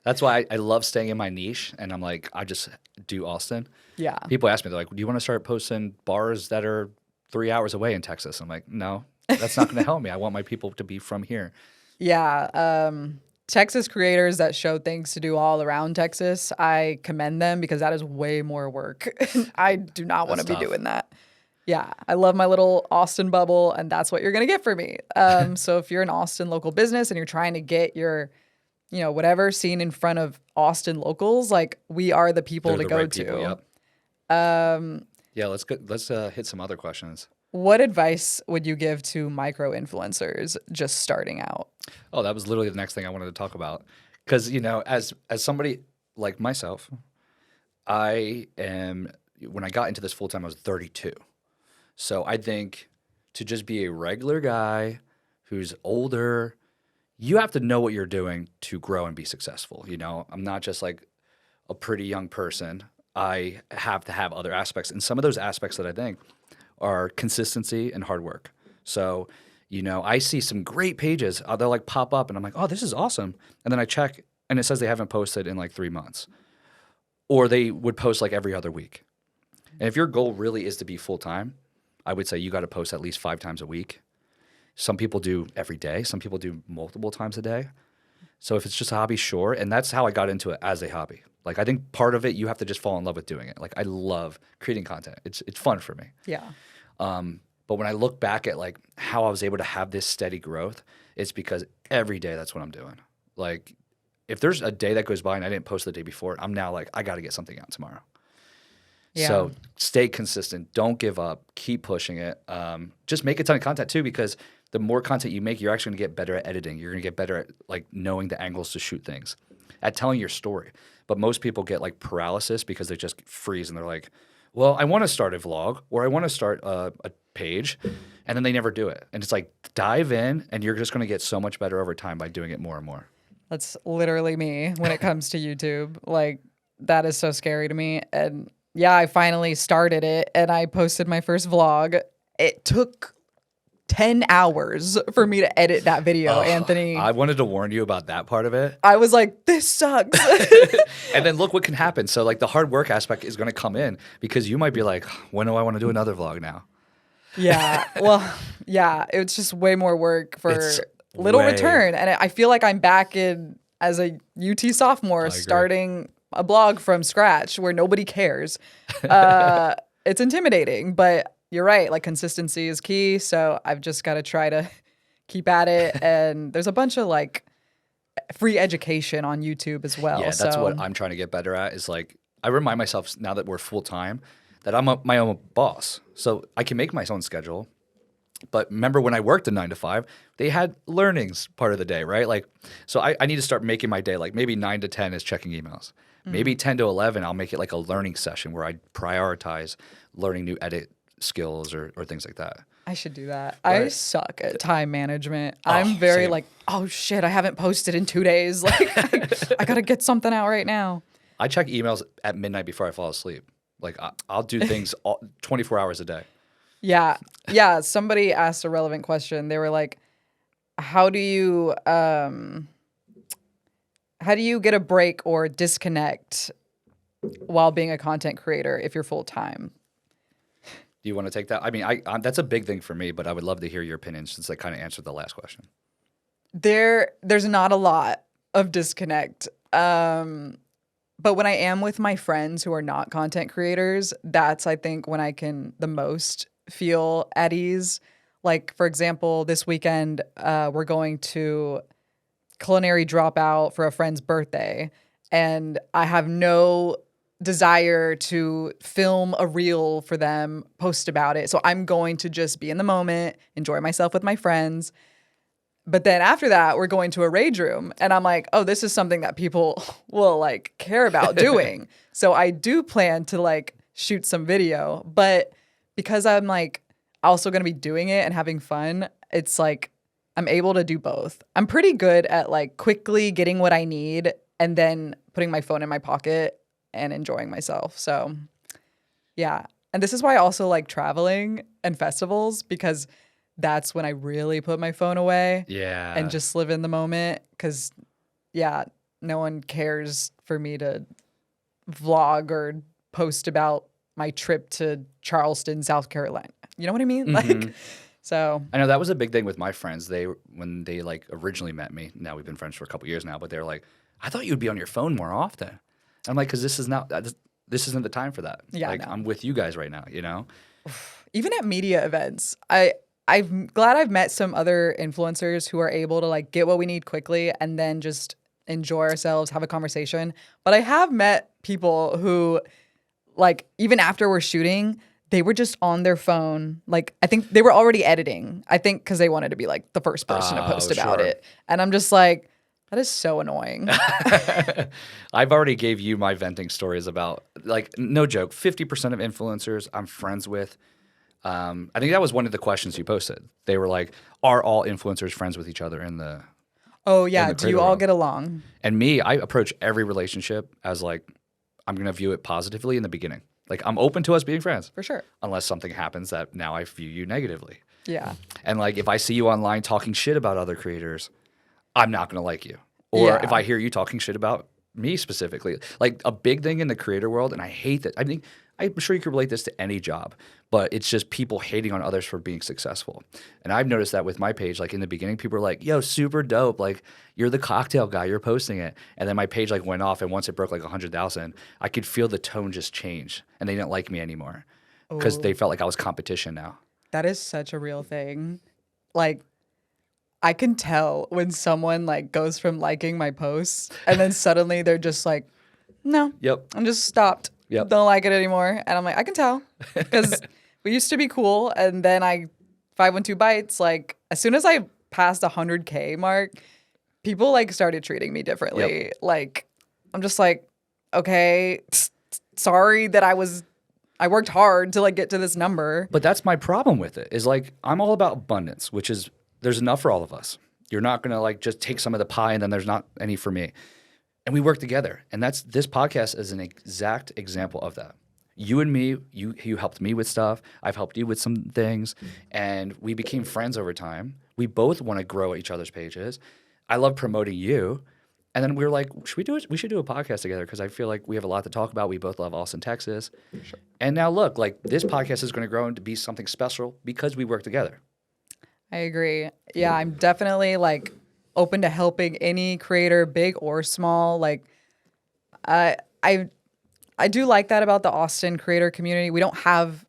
That's why I love staying in my niche, and I'm like, I just do Austin. Yeah. People ask me, they're like, do you want to start posting bars that are 3 hours away in Texas? I'm like, no, that's not going to help me. I want my people to be from here. Yeah. Texas creators that show things to do all around Texas, I commend them because that is way more work. I do not want to be doing that. Yeah, I love my little Austin bubble, and that's what you're going to get from me. So if you're an Austin local business and you're trying to get your, whatever scene in front of Austin locals, like we are the people They're to the go right to. people, yep. Yeah, let's hit some other questions. What advice would you give to micro influencers just starting out? Oh, that was literally the next thing I wanted to talk about. Because, as somebody like myself, when I got into this full time, I was 32. So I think to just be a regular guy who's older, you have to know what you're doing to grow and be successful. I'm not just like a pretty young person. I have to have other aspects. And some of those aspects that I think are consistency and hard work. So, I see some great pages. They'll like pop up and I'm like, oh, this is awesome. And then I check and it says they haven't posted in like 3 months. Or they would post like every other week. And if your goal really is to be full time, I would say you got to post at least 5 times a week. Some people do every day. Some people do multiple times a day. So if it's just a hobby, sure. And that's how I got into it as a hobby. Like I think part of it, you have to just fall in love with doing it. Like I love creating content. It's fun for me. Yeah. But when I look back at like how I was able to have this steady growth, it's because every day that's what I'm doing. Like if there's a day that goes by and I didn't post the day before, I'm now like, I got to get something out tomorrow. Yeah. So stay consistent. Don't give up. Keep pushing it. Just make a ton of content too, because the more content you make, you're actually going to get better at editing. You're going to get better at like knowing the angles to shoot things, at telling your story. But most people get like paralysis because they just freeze and they're like, well, I want to start a vlog or I want to start a page, and then they never do it. And it's like, dive in and you're just going to get so much better over time by doing it more and more. That's literally me when it comes to YouTube. Like that is so scary to me. And yeah, I finally started it and I posted my first vlog. It took 10 hours for me to edit that video, Anthony. I wanted to warn you about that part of it. I was like, this sucks. And then look what can happen. So like the hard work aspect is going to come in because you might be like, when do I want to do another vlog now? Yeah. Well, yeah, it's just way more work for little return. And I feel like I'm back in as a UT sophomore starting a blog from scratch where nobody cares. It's intimidating, but you're right. Like consistency is key. So I've just got to try to keep at it. And there's a bunch of like free education on YouTube as well. Yeah, that's what I'm trying to get better at is like, I remind myself now that we're full time that I'm my own boss. So I can make my own schedule. But remember when I worked a 9 to 5, they had learnings part of the day, right? Like, so I need to start making my day like maybe 9 to 10 is checking emails. Maybe 10 to 11, I'll make it like a learning session where I prioritize learning new edit skills or things like that. I should do that. Right. I suck at time management. I'm very same. like, oh shit, I haven't posted in 2 days. Like, I got to get something out right now. I check emails at midnight before I fall asleep. Like I'll do things 24 hours a day. Yeah. Yeah. Somebody asked a relevant question. They were like, how do you get a break or disconnect while being a content creator if you're full time? Do you want to take that? I mean, that's a big thing for me, but I would love to hear your opinion since I kind of answered the last question. There's not a lot of disconnect. But when I am with my friends who are not content creators, that's, I think, when I can the most feel at ease. Like, for example, this weekend, we're going to culinary dropout for a friend's birthday, and I have no desire to film a reel for them, post about it. So I'm going to just be in the moment, enjoy myself with my friends. But then after that, we're going to a rage room. And I'm like, oh, this is something that people will like care about doing. So I do plan to like shoot some video. But because I'm like also going to be doing it and having fun, it's like I'm able to do both. I'm pretty good at like quickly getting what I need and then putting my phone in my pocket and enjoying myself. So yeah. And this is why I also like traveling and festivals, because that's when I really put my phone away. Yeah. And just live in the moment. Because, yeah, no one cares for me to vlog or post about my trip to Charleston, South Carolina. You know what I mean? Mm-hmm. Like, so. I know that was a big thing with my friends. When they like originally met me, now we've been friends for a couple years now, but they're like, I thought you'd be on your phone more often. I'm like, because this isn't the time for that. Yeah, like, I'm with you guys right now, you know? Even at media events, I'm glad I've met some other influencers who are able to like get what we need quickly and then just enjoy ourselves, have a conversation. But I have met people who, like, even after we're shooting, they were just on their phone. Like, I think they were already editing. I think because they wanted to be like the first person to post about sure. it. And I'm just like, that is so annoying. I've already gave you my venting stories about, like, no joke, 50% of influencers I'm friends with. I think that was one of the questions you posted. They were like, are all influencers friends with each other in the Oh, in yeah. the Do you creator all world? get along? And me, I approach every relationship as like, I'm going to view it positively in the beginning. Like, I'm open to us being friends. For sure. Unless something happens that now I view you negatively. Yeah. And like, if I see you online talking shit about other creators, I'm not going to like you. Or Yeah. if I hear you talking shit about me specifically, like a big thing in the creator world, and I hate that. I think I'm sure you could relate this to any job, but it's just people hating on others for being successful. And I've noticed that with my page. Like in the beginning, people were like, "Yo, super dope! Like you're the cocktail guy, you're posting it." And then my page like went off, and once it broke like 100,000, I could feel the tone just change, and they didn't like me anymore because they Oh, felt like I was competition now. that is such a real thing. Like, I can tell when someone like goes from liking my posts and then suddenly they're just like, no, Yep. I'm just stopped. Yep. Don't like it anymore. And I'm like, I can tell because we used to be cool. And then 512 bites, like as soon as I passed 100K mark, people like started treating me differently. Like, I'm just like, okay, sorry that I worked hard to like get to this number. But that's my problem with it is like I'm all about abundance, which is there's enough for all of us. You're not gonna like just take some of the pie and then there's not any for me. And we work together. And this podcast is an exact example of that. You and me, you helped me with stuff. I've helped you with some things. And we became friends over time. We both want to grow each other's pages. I love promoting you. And then we were like, should we do it? We should do a podcast together because I feel like we have a lot to talk about. We both love Austin, Texas. Sure. And now look, like this podcast is going to grow into be something special because we work together. I agree. Yeah, I'm definitely like open to helping any creator, big or small. Like, I I do like that about the Austin creator community. We don't have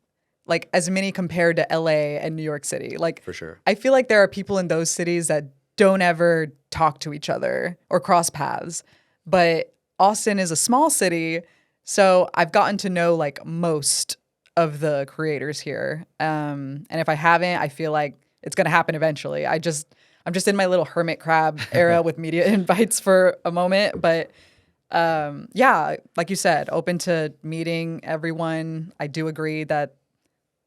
like as many compared to LA and New York City. Like, For sure. I feel like there are people in those cities that don't ever talk to each other or cross paths. But Austin is a small city, so I've gotten to know like most of the creators here. And if I haven't, I feel like it's gonna happen eventually. I'm just in my little hermit crab era with media invites for a moment, but yeah, like you said, open to meeting everyone. I do agree that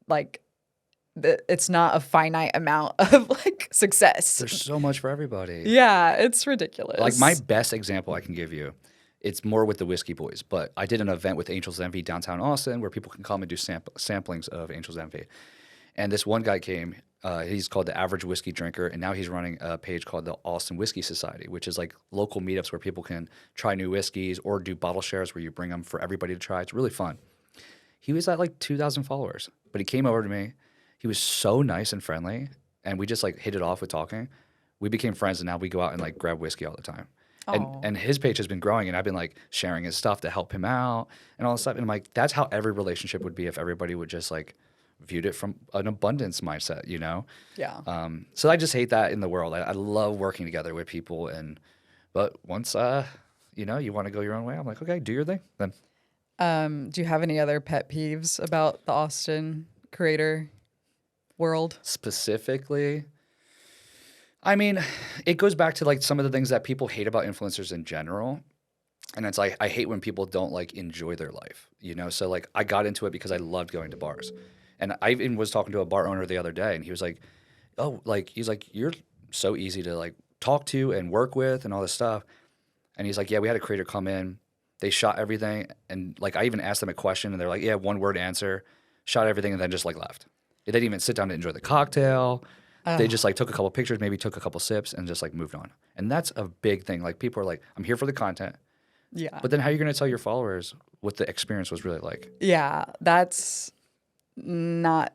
like it's not a finite amount of like success. There's so much for everybody. Yeah, it's ridiculous. Like my best example I can give you, it's more with the Whiskey Boys, but I did an event with Angel's Envy downtown Austin where people can come and do samplings of Angel's Envy. And this one guy came, he's called the Average Whiskey Drinker, and now he's running a page called the Austin Whiskey Society, which is like local meetups where people can try new whiskeys or do bottle shares where you bring them for everybody to try. It's really fun. He was at like 2,000 followers, but he came over to me. He was so nice and friendly, and we just like hit it off with talking. We became friends, and now we go out and like grab whiskey all the time. And his page has been growing, and I've been like sharing his stuff to help him out and all this stuff. And I'm like, that's how every relationship would be if everybody would just like viewed it from an abundance mindset, you know? Yeah. So I just hate that in the world. I love working together with people, but once you know, you want to go your own way, I'm like, okay, do your thing then. Do you have any other pet peeves about the Austin creator world? Specifically, I mean, it goes back to like some of the things that people hate about influencers in general. And it's like, I hate when people don't like enjoy their life, you know? So like I got into it because I loved going to bars. And I even was talking to a bar owner the other day, and he was like, oh, like, he's like, you're so easy to like talk to and work with and all this stuff. And he's like, yeah, we had a creator come in, they shot everything. And like, I even asked them a question and they're like, yeah, one word answer, shot everything, and then just like left. They didn't even sit down to enjoy the cocktail. They just like took a couple pictures, maybe took a couple sips, and just like moved on. And that's a big thing. Like people are like, I'm here for the content. Yeah. But then how are you going to tell your followers what the experience was really like? Yeah, that's not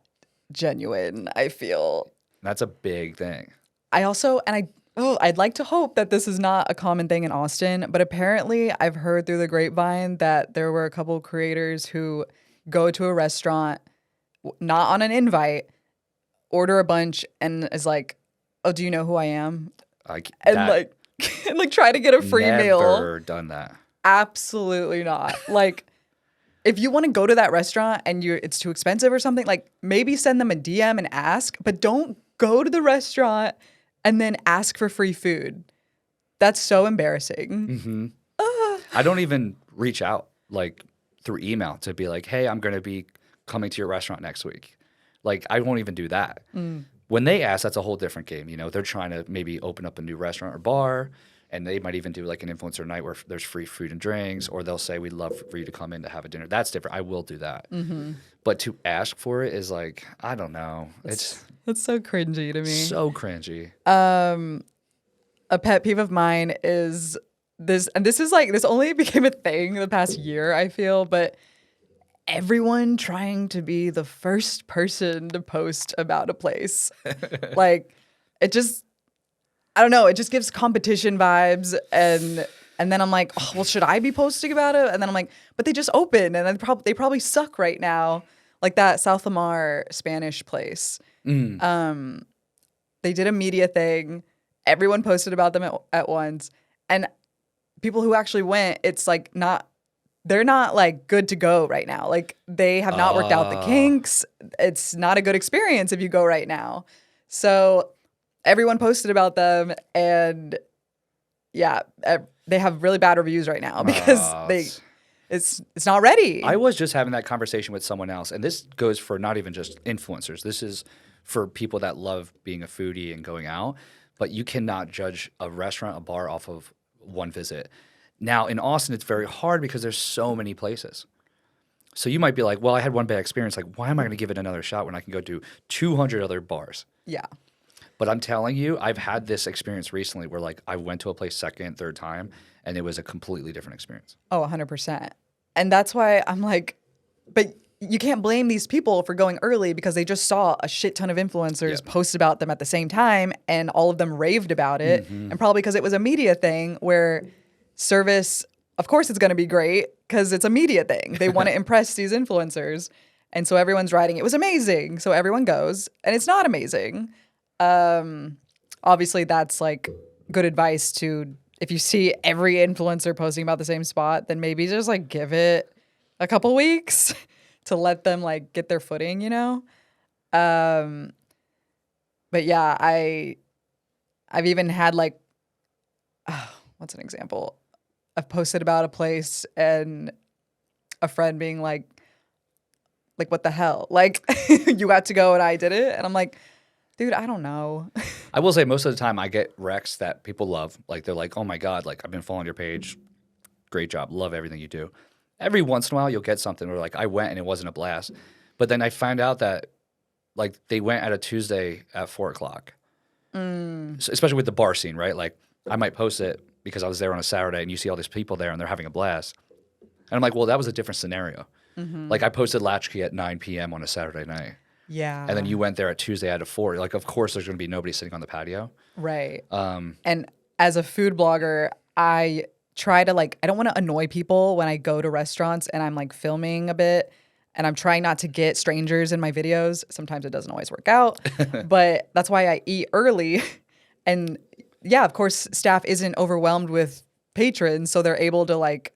genuine, I feel. That's a big thing. I also, I'd like to hope that this is not a common thing in Austin, but apparently I've heard through the grapevine that there were a couple creators who go to a restaurant, not on an invite, order a bunch, and is like, oh, do you know who I am? And That like and like try to get a free meal. Never done that. Absolutely not. Like, if you want to go to that restaurant and it's too expensive or something, like maybe send them a DM and ask, but don't go to the restaurant and then ask for free food. That's so embarrassing. I don't even reach out like through email to be like, hey, I'm going to be coming to your restaurant next week. Like, I won't even do that. When they ask, that's a whole different game. You know, they're trying to maybe open up a new restaurant or bar, and they might even do like an influencer night where there's free food and drinks, or they'll say, we'd love for you to come in to have a dinner. That's different. I will do that. But to ask for it is like, I don't know. It's That's so cringy to me. so cringy. A pet peeve of mine is this, and this is like, this only became a thing the past year, I feel, but everyone trying to be the first person to post about a place. Like, it just, I don't know, it just gives competition vibes, and then I'm like, oh, well, should I be posting about it? And then I'm like, but they just opened, and they probably suck right now. Like that South Lamar Spanish place. They did a media thing. Everyone posted about them at once. And people who actually went, it's like they're not like good to go right now. Like they have not worked out the kinks. It's not a good experience if you go right now. So everyone posted about them, and yeah, they have really bad reviews right now because it's not ready. I was just having that conversation with someone else, and this goes for not even just influencers. This is for people that love being a foodie and going out. But you cannot judge a restaurant, a bar off of one visit. Now, in Austin, it's very hard because there's so many places. So you might be like, well, I had one bad experience. Like, why am I going to give it another shot when I can go do 200 other bars? Yeah. But I'm telling you, I've had this experience recently where like I went to a place second, third time, and it was a completely different experience. Oh, 100%. And that's why I'm like, but you can't blame these people for going early because they just saw a shit ton of influencers post about them at the same time, and all of them raved about it. And probably because it was a media thing where service, of course it's going to be great because it's a media thing. They want to impress these influencers. And so everyone's writing, it was amazing. So everyone goes, and it's not amazing. Obviously that's like good advice to, if you see every influencer posting about the same spot, then maybe just like give it a couple weeks to let them like get their footing, you know? But yeah, I've even had like, what's an example? I've posted about a place and a friend being like, what the hell? Like, you got to go and I did it. And I'm like, dude, I don't know. I will say most of the time I get recs that people love. Like they're like, oh my God, like I've been following your page. Great job. Love everything you do. Every once in a while you'll get something where like I went and it wasn't a blast. But then I found out that like they went at a Tuesday at 4:00. So, especially with the bar scene, right? Like I might post it because I was there on a Saturday and you see all these people there and they're having a blast. And I'm like, well, that was a different scenario. Like I posted Latchkey at 9 p.m. on a Saturday night. Yeah. And then you went there at Tuesday at 4. Like, of course, there's going to be nobody sitting on the patio. Right. And as a food blogger, I try to like, I don't want to annoy people when I go to restaurants and I'm like filming a bit, and I'm trying not to get strangers in my videos. Sometimes it doesn't always work out, but that's why I eat early. And yeah, of course, staff isn't overwhelmed with patrons, so they're able to like,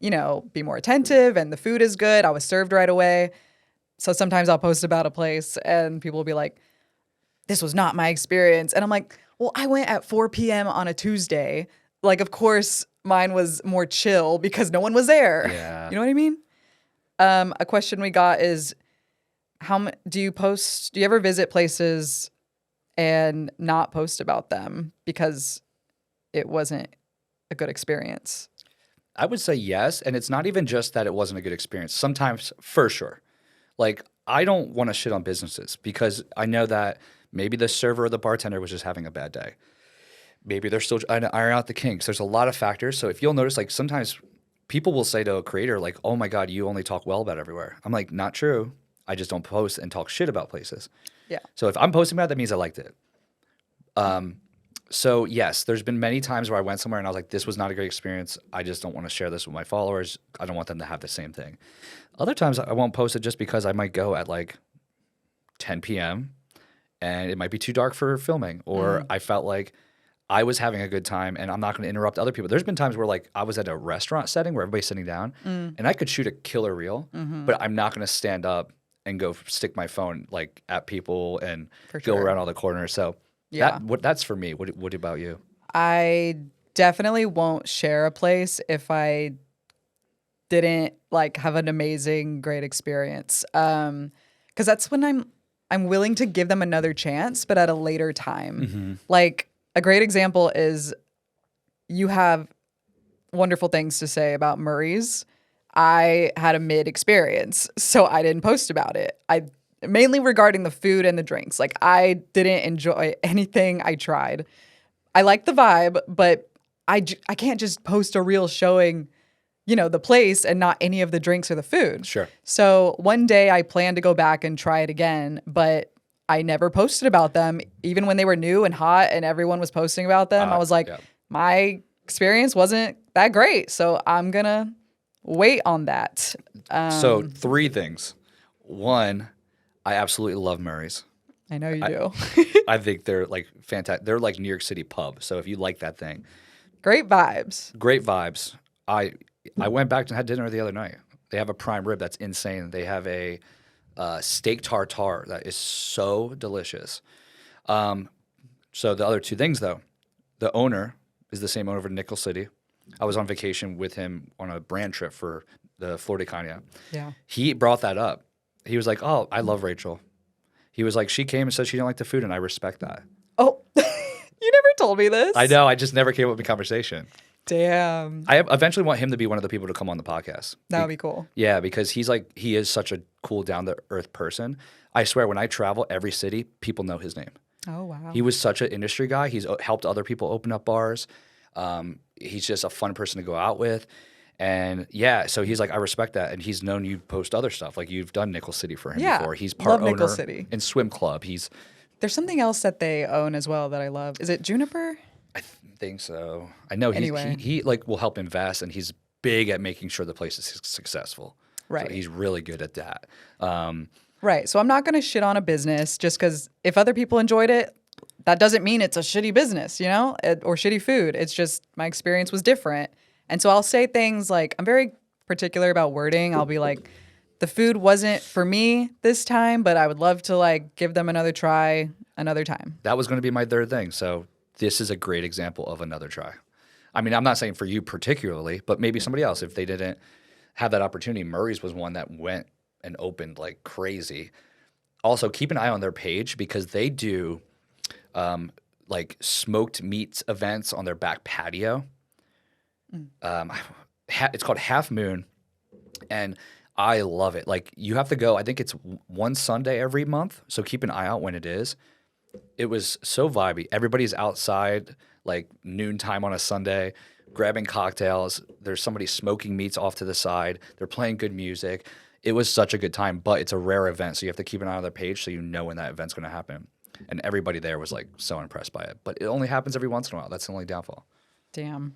you know, be more attentive, and the food is good. I was served right away. So sometimes I'll post about a place and people will be like, this was not my experience. And I'm like, well, I went at 4 p.m. on a Tuesday. Like, of course, mine was more chill because no one was there. Yeah. You know what I mean? A question we got is, do you ever visit places and not post about them because it wasn't a good experience? I would say yes. And it's not even just that it wasn't a good experience. Sometimes, for sure. Like, I don't want to shit on businesses because I know that maybe the server or the bartender was just having a bad day. Maybe they're still trying to iron out the kinks. There's a lot of factors. So if you'll notice, like sometimes people will say to a creator, like, oh my God, you only talk well about everywhere. I'm like, not true. I just don't post and talk shit about places. Yeah. So if I'm posting about it, that means I liked it. So yes, there's been many times where I went somewhere and I was like, this was not a great experience. I just don't want to share this with my followers. I don't want them to have the same thing. Other times I won't post it just because I might go at like 10 p.m. and it might be too dark for filming, or I felt like I was having a good time and I'm not going to interrupt other people. There's been times where like I was at a restaurant setting where everybody's sitting down and I could shoot a killer reel, but I'm not going to stand up and go stick my phone like at people and For go sure. around all the corners. So Yeah. that's for me. What about you? I definitely won't share a place if I didn't like have an amazing, great experience. Because that's when I'm willing to give them another chance, but at a later time. Like a great example is you have wonderful things to say about Murray's. I had a mid experience, so I didn't post about it. I mainly regarding the food and the drinks. Like I didn't enjoy anything I tried. I like the vibe, but I can't just post a reel showing, the place and not any of the drinks or the food. Sure. So one day I plan to go back and try it again, but I never posted about them. Even when they were new and hot and everyone was posting about them, I was like, yeah. my experience wasn't that great. So I'm going to wait on that. So 3 things. 1, I absolutely love Murray's. I know you do. I think they're like fantastic. They're like New York City pub. So if you like that thing, Great vibes. great vibes. I went back and had dinner the other night. They have a prime rib that's insane. They have a steak tartare that is so delicious. So the other 2 things though, the owner is the same owner of Nickel City. I was on vacation with him on a brand trip for the Florida Cognac. Yeah. He brought that up. He was like, "Oh, I love Rachel." He was like, "She came and said she didn't like the food, and I respect that." Oh, you never told me this. I know. I just never came up with a conversation. Damn. I eventually want him to be one of the people to come on the podcast. That would be cool. Yeah, because he is such a cool, down to earth person. I swear, when I travel every city, people know his name. Oh, wow. He was such an industry guy. He's helped other people open up bars. He's just a fun person to go out with. And yeah, so he's like, I respect that. And he's known you post other stuff. Like you've done Nickel City for him Yeah, before. He's love part Nickel owner City. in Swim Club. There's something else that they own as well that I love. Is it Juniper? I think so. I know Anyway. he like will help invest, and he's big at making sure the place is successful. Right. So he's really good at that. Right. So I'm not going to shit on a business just because if other people enjoyed it, that doesn't mean it's a shitty business, or shitty food. It's just my experience was different. And so I'll say things like, I'm very particular about wording. I'll be like, the food wasn't for me this time, but I would love to like give them another try another time. That was going to be my 3rd thing. So this is a great example of another try. I mean, I'm not saying for you particularly, but maybe somebody else if they didn't have that opportunity. Murray's was one that went and opened like crazy. Also, keep an eye on their page because they do like smoked meats events on their back patio. It's called Half Moon, and I love it. Like you have to go. I think it's one Sunday every month, so keep an eye out when it is. It was so vibey. Everybody's outside like noontime on a Sunday, grabbing cocktails. There's somebody smoking meats off to the side. They're playing good music. It was such a good time, but it's a rare event, so you have to keep an eye on their page so you know when that event's going to happen. And everybody there was like so impressed by it, but it only happens every once in a while. That's the only downfall. Damn.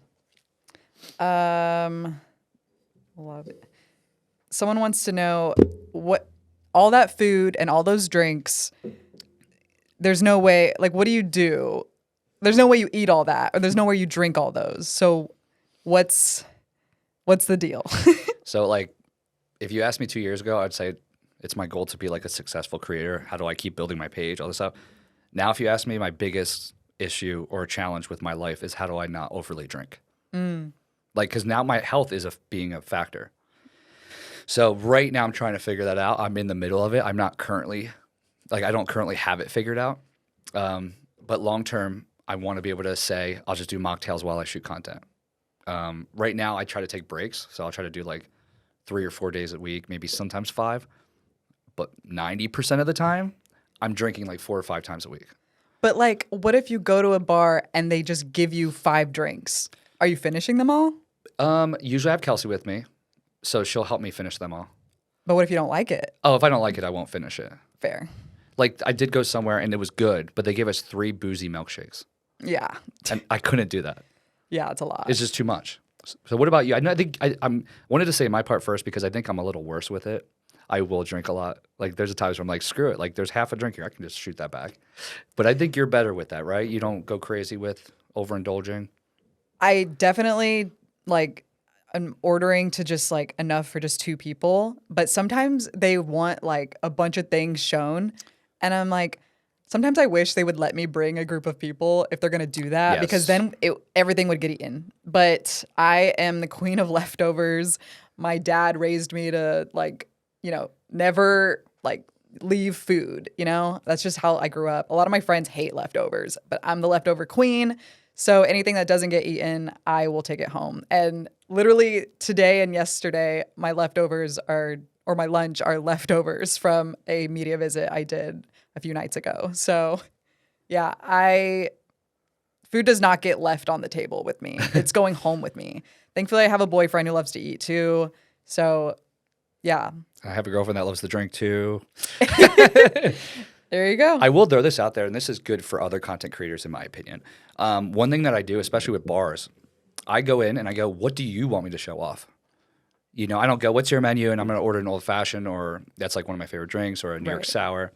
Love it. Someone wants to know what all that food and all those drinks. There's no way. Like, what do you do? There's no way you eat all that, or there's no way you drink all those. So, what's the deal? So like, if you asked me 2 years ago, I'd say it's my goal to be like a successful creator. How do I keep building my page? All this stuff. Now, if you ask me, my biggest issue or challenge with my life is how do I not overly drink? Like, because now my health is being a factor. So right now I'm trying to figure that out. I'm in the middle of it. I'm not currently, like, I don't currently have it figured out. But long term, I want to be able to say, I'll just do mocktails while I shoot content. Right now I try to take breaks. So I'll try to do like 3 or 4 days a week, maybe sometimes 5. But 90% of the time, I'm drinking like 4 or 5 times a week. But like, what if you go to a bar and they just give you 5 drinks? Are you finishing them all? Usually I have Kelsey with me, so she'll help me finish them all. But what if you don't like it? Oh, if I don't like it, I won't finish it. Fair. Like, I did go somewhere and it was good, but they gave us 3 boozy milkshakes. Yeah. And I couldn't do that. Yeah, it's a lot. It's just too much. So what about you? I think I wanted to say my part first because I think I'm a little worse with it. I will drink a lot. Like, there's times where I'm like, screw it. Like, there's half a drink here. I can just shoot that back. But I think you're better with that, right? You don't go crazy with overindulging? I definitely like I'm ordering to just like enough for just two people, but sometimes they want like a bunch of things shown, and I'm like, sometimes I wish they would let me bring a group of people if they're gonna do that because Yes. then everything would get eaten. But I am the queen of leftovers. My dad raised me to like, never like leave food, That's just how I grew up. A lot of my friends hate leftovers, but I'm the leftover queen. So anything that doesn't get eaten, I will take it home. And literally today and yesterday, my leftovers are, or my lunch are leftovers from a media visit I did a few nights ago. So yeah, food does not get left on the table with me. It's going home with me. Thankfully, I have a boyfriend who loves to eat too. So yeah. I have a girlfriend that loves to drink too. There you go. I will throw this out there, and this is good for other content creators, in my opinion. One thing that I do, especially with bars, I go in and I go, what do you want me to show off? I don't go, what's your menu? And I'm going to order an old fashioned, or that's like one of my favorite drinks, or a New York Right. sour.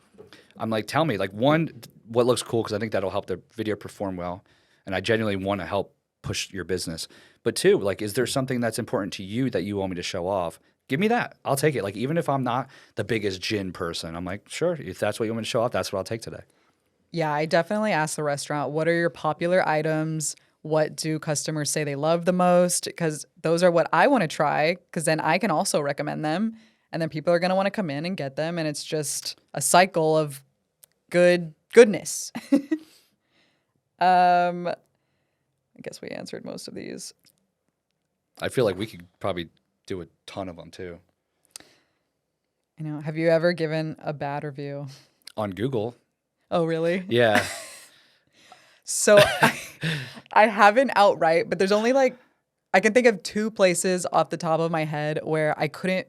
I'm like, tell me, like, one, what looks cool, because I think that'll help the video perform well. And I genuinely want to help push your business. But two, like, is there something that's important to you that you want me to show off? Give me that. I'll take it. Like, even if I'm not the biggest gin person, I'm like, sure, if that's what you want me to show off, that's what I'll take today. Yeah, I definitely ask the restaurant, what are your popular items? What do customers say they love the most? Because those are what I want to try, because then I can also recommend them. And then people are going to want to come in and get them. And it's just a cycle of goodness. I guess we answered most of these. I feel like we could probably do a ton of them too. Have you ever given a bad review? On Google. Oh, really? Yeah. So I haven't outright, but there's only like, I can think of two places off the top of my head where I couldn't,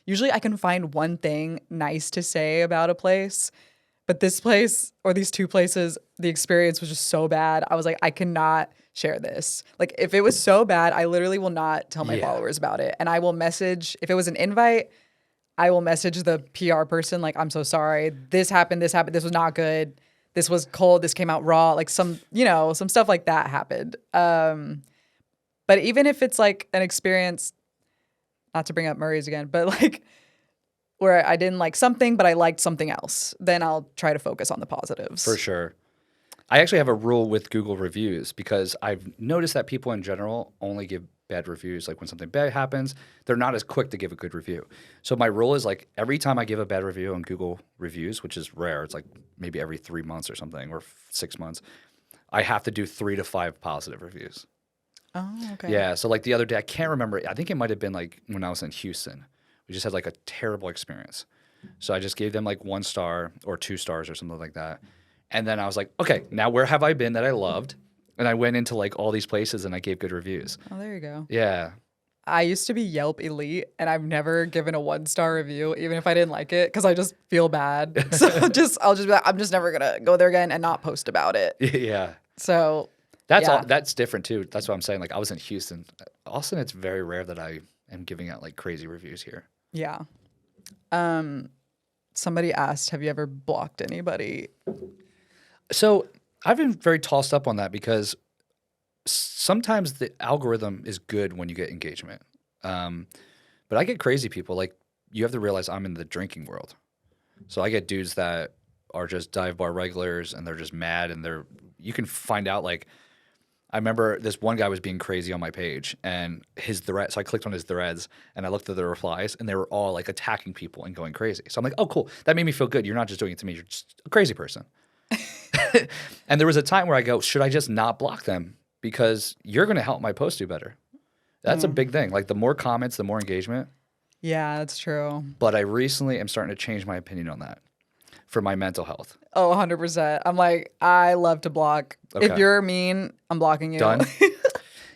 usually I can find one thing nice to say about a place, but this place or these two places, the experience was just so bad. I was like, I cannot share this. Like if it was so bad, I literally will not tell my followers about it. And I will message, if it was an invite, I will message the PR person like, I'm so sorry. This happened. This was not good. This was cold. This came out raw. Like some stuff like that happened. But even if it's like an experience, not to bring up Murray's again, but like where I didn't like something, but I liked something else, then I'll try to focus on the positives. For sure. I actually have a rule with Google reviews because I've noticed that people in general only give bad reviews. Like when something bad happens, they're not as quick to give a good review. So my rule is like every time I give a bad review on Google reviews, which is rare, it's like maybe every 3 months or something, or 6 months, I have to do 3 to 5 positive reviews. Oh, okay. Yeah. So like the other day, I can't remember. I think it might have been like when I was in Houston. We just had like a terrible experience. So I just gave them like 1 star or 2 stars or something like that. And then I was like, okay, now where have I been that I loved? And I went into like all these places and I gave good reviews. Oh, there you go. Yeah. I used to be Yelp Elite, and I've never given a 1-star review, even if I didn't like it, because I just feel bad. So I'll just be like, I'm just never gonna go there again and not post about it. Yeah. So That's yeah. all. That's different too. That's what I'm saying. Like I was in Houston. Austin, it's very rare that I am giving out like crazy reviews here. Yeah. Somebody asked, have you ever blocked anybody? So I've been very tossed up on that because sometimes the algorithm is good when you get engagement. But I get crazy people. Like you have to realize I'm in the drinking world. So I get dudes that are just dive bar regulars and they're just mad and you can find out like, I remember this one guy was being crazy on my page and his thread. So I clicked on his threads and I looked at the replies and they were all like attacking people and going crazy. So I'm like, oh, cool. That made me feel good. You're not just doing it to me. You're just a crazy person. And there was a time where I go, should I just not block them? Because you're going to help my post do better. That's a big thing. Like the more comments, the more engagement. Yeah, that's true. But I recently am starting to change my opinion on that for my mental health. Oh, 100%. I'm like, I love to block. Okay. If you're mean, I'm blocking you. Done.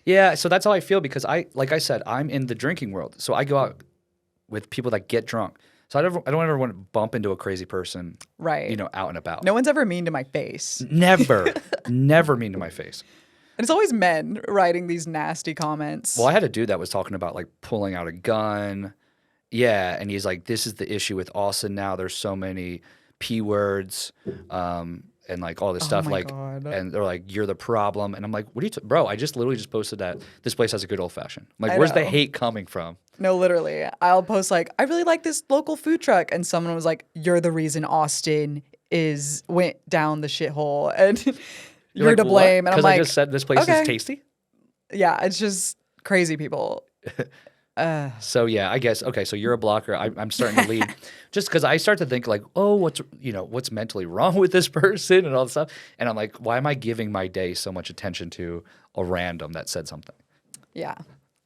Yeah, so that's how I feel because like I said, I'm in the drinking world. So I go out with people that get drunk. So I don't ever want to bump into a crazy person, Right. Out and about. No one's ever mean to my face. Never, never mean to my face. And it's always men writing these nasty comments. Well, I had a dude that was talking about like pulling out a gun. Yeah, and he's like, this is the issue with Austin now. There's so many P words. and like all this stuff. my Like, God. and they're like, "You're the problem," and I'm like, "What are you, bro? I just literally just posted that this place has a good old fashioned. Like, I where's the know. hate coming from? No, literally. I'll post like, I really like this local food truck, and someone was like, "You're the reason Austin went down the shithole, and you're like, to "What?" blame." And I'm 'Cause like, I just said this place okay. is tasty. Yeah, it's just crazy people. So yeah, I guess okay. So you're a blocker. I'm starting to lead, just because I start to think like, oh, what's mentally wrong with this person and all this stuff, and I'm like, why am I giving my day so much attention to a random that said something? Yeah.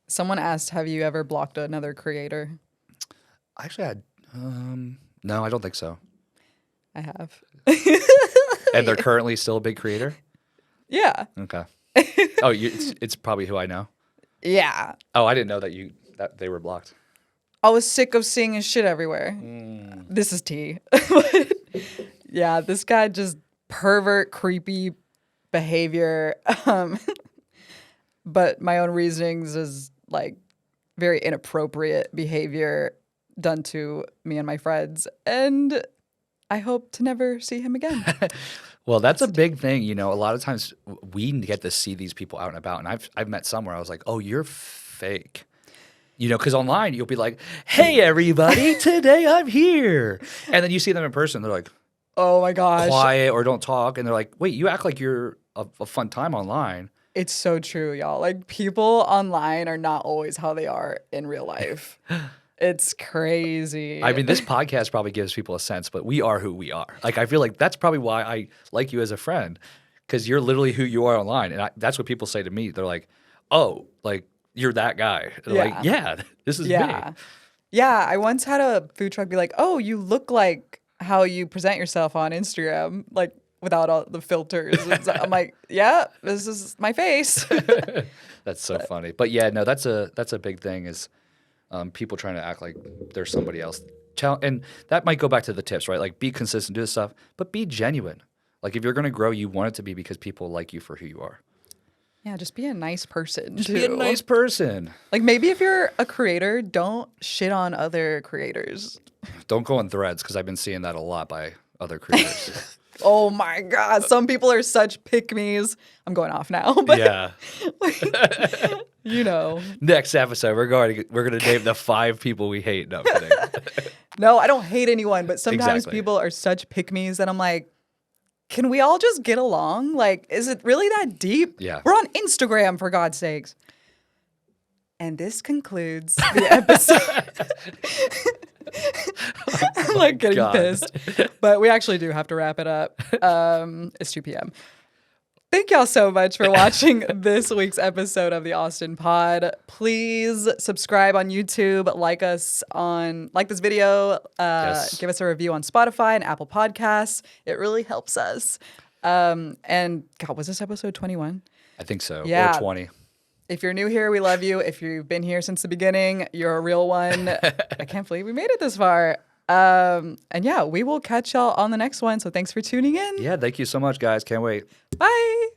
Someone asked, have you ever blocked another creator? Actually, no, I don't think so. I have. And they're currently still a big creator. Yeah. Okay. Oh, it's probably who I know. Yeah. Oh, I didn't know that they were blocked. I was sick of seeing his shit everywhere. This is tea. But yeah, this guy just pervert, creepy behavior. But my own reasonings is like very inappropriate behavior done to me and my friends. And I hope to never see him again. Well, that's a big thing. A lot of times we get to see these people out and about, and I've met some where I was like, oh, you're fake. Because online you'll be like, hey, everybody, today I'm here. And then you see them in person, they're like, Oh my gosh. quiet or don't talk. And they're like, wait, you act like you're a fun time online. It's so true, y'all. Like, people online are not always how they are in real life. It's crazy. I mean, this podcast probably gives people a sense, but we are who we are. Like, I feel like that's probably why I like you as a friend, because you're literally who you are online. And that's what people say to me. They're like, oh, like, you're that guy. They're like, yeah, this is me. Yeah, I once had a food truck be like, oh, you look like how you present yourself on Instagram, like without all the filters. I'm like, yeah, this is my face. That's so funny. But yeah, no, that's a big thing is people trying to act like there's somebody else. And that might go back to the tips, right? Like, be consistent, do this stuff, but be genuine. Like, if you're going to grow, you want it to be because people like you for who you are. Yeah, just be a nice person. Just too. be a nice person. Like, maybe if you're a creator, don't shit on other creators. Don't go on Threads, because I've been seeing that a lot by other creators. Oh my God, some people are such pick-me's. I'm going off now, but Yeah. Next episode, we're going to name the 5 people we hate. No, I'm kidding. No, I don't hate anyone, but sometimes Exactly. people are such pick-me's that I'm like, can we all just get along? Like, is it really that deep? Yeah. We're on Instagram, for God's sakes. And this concludes the episode. I'm like getting God. pissed. But we actually do have to wrap it up. It's 2 p.m. Thank y'all so much for watching this week's episode of the Austin Pod. Please subscribe on YouTube, like this video, Yes. give us a review on Spotify and Apple Podcasts. It really helps us. And God, was this episode 21? I think so. Yeah. Or 20. If you're new here, we love you. If you've been here since the beginning, you're a real one. I can't believe we made it this far. And yeah, we will catch y'all on the next one. So thanks for tuning in. Yeah, thank you so much, guys. Can't wait. Bye.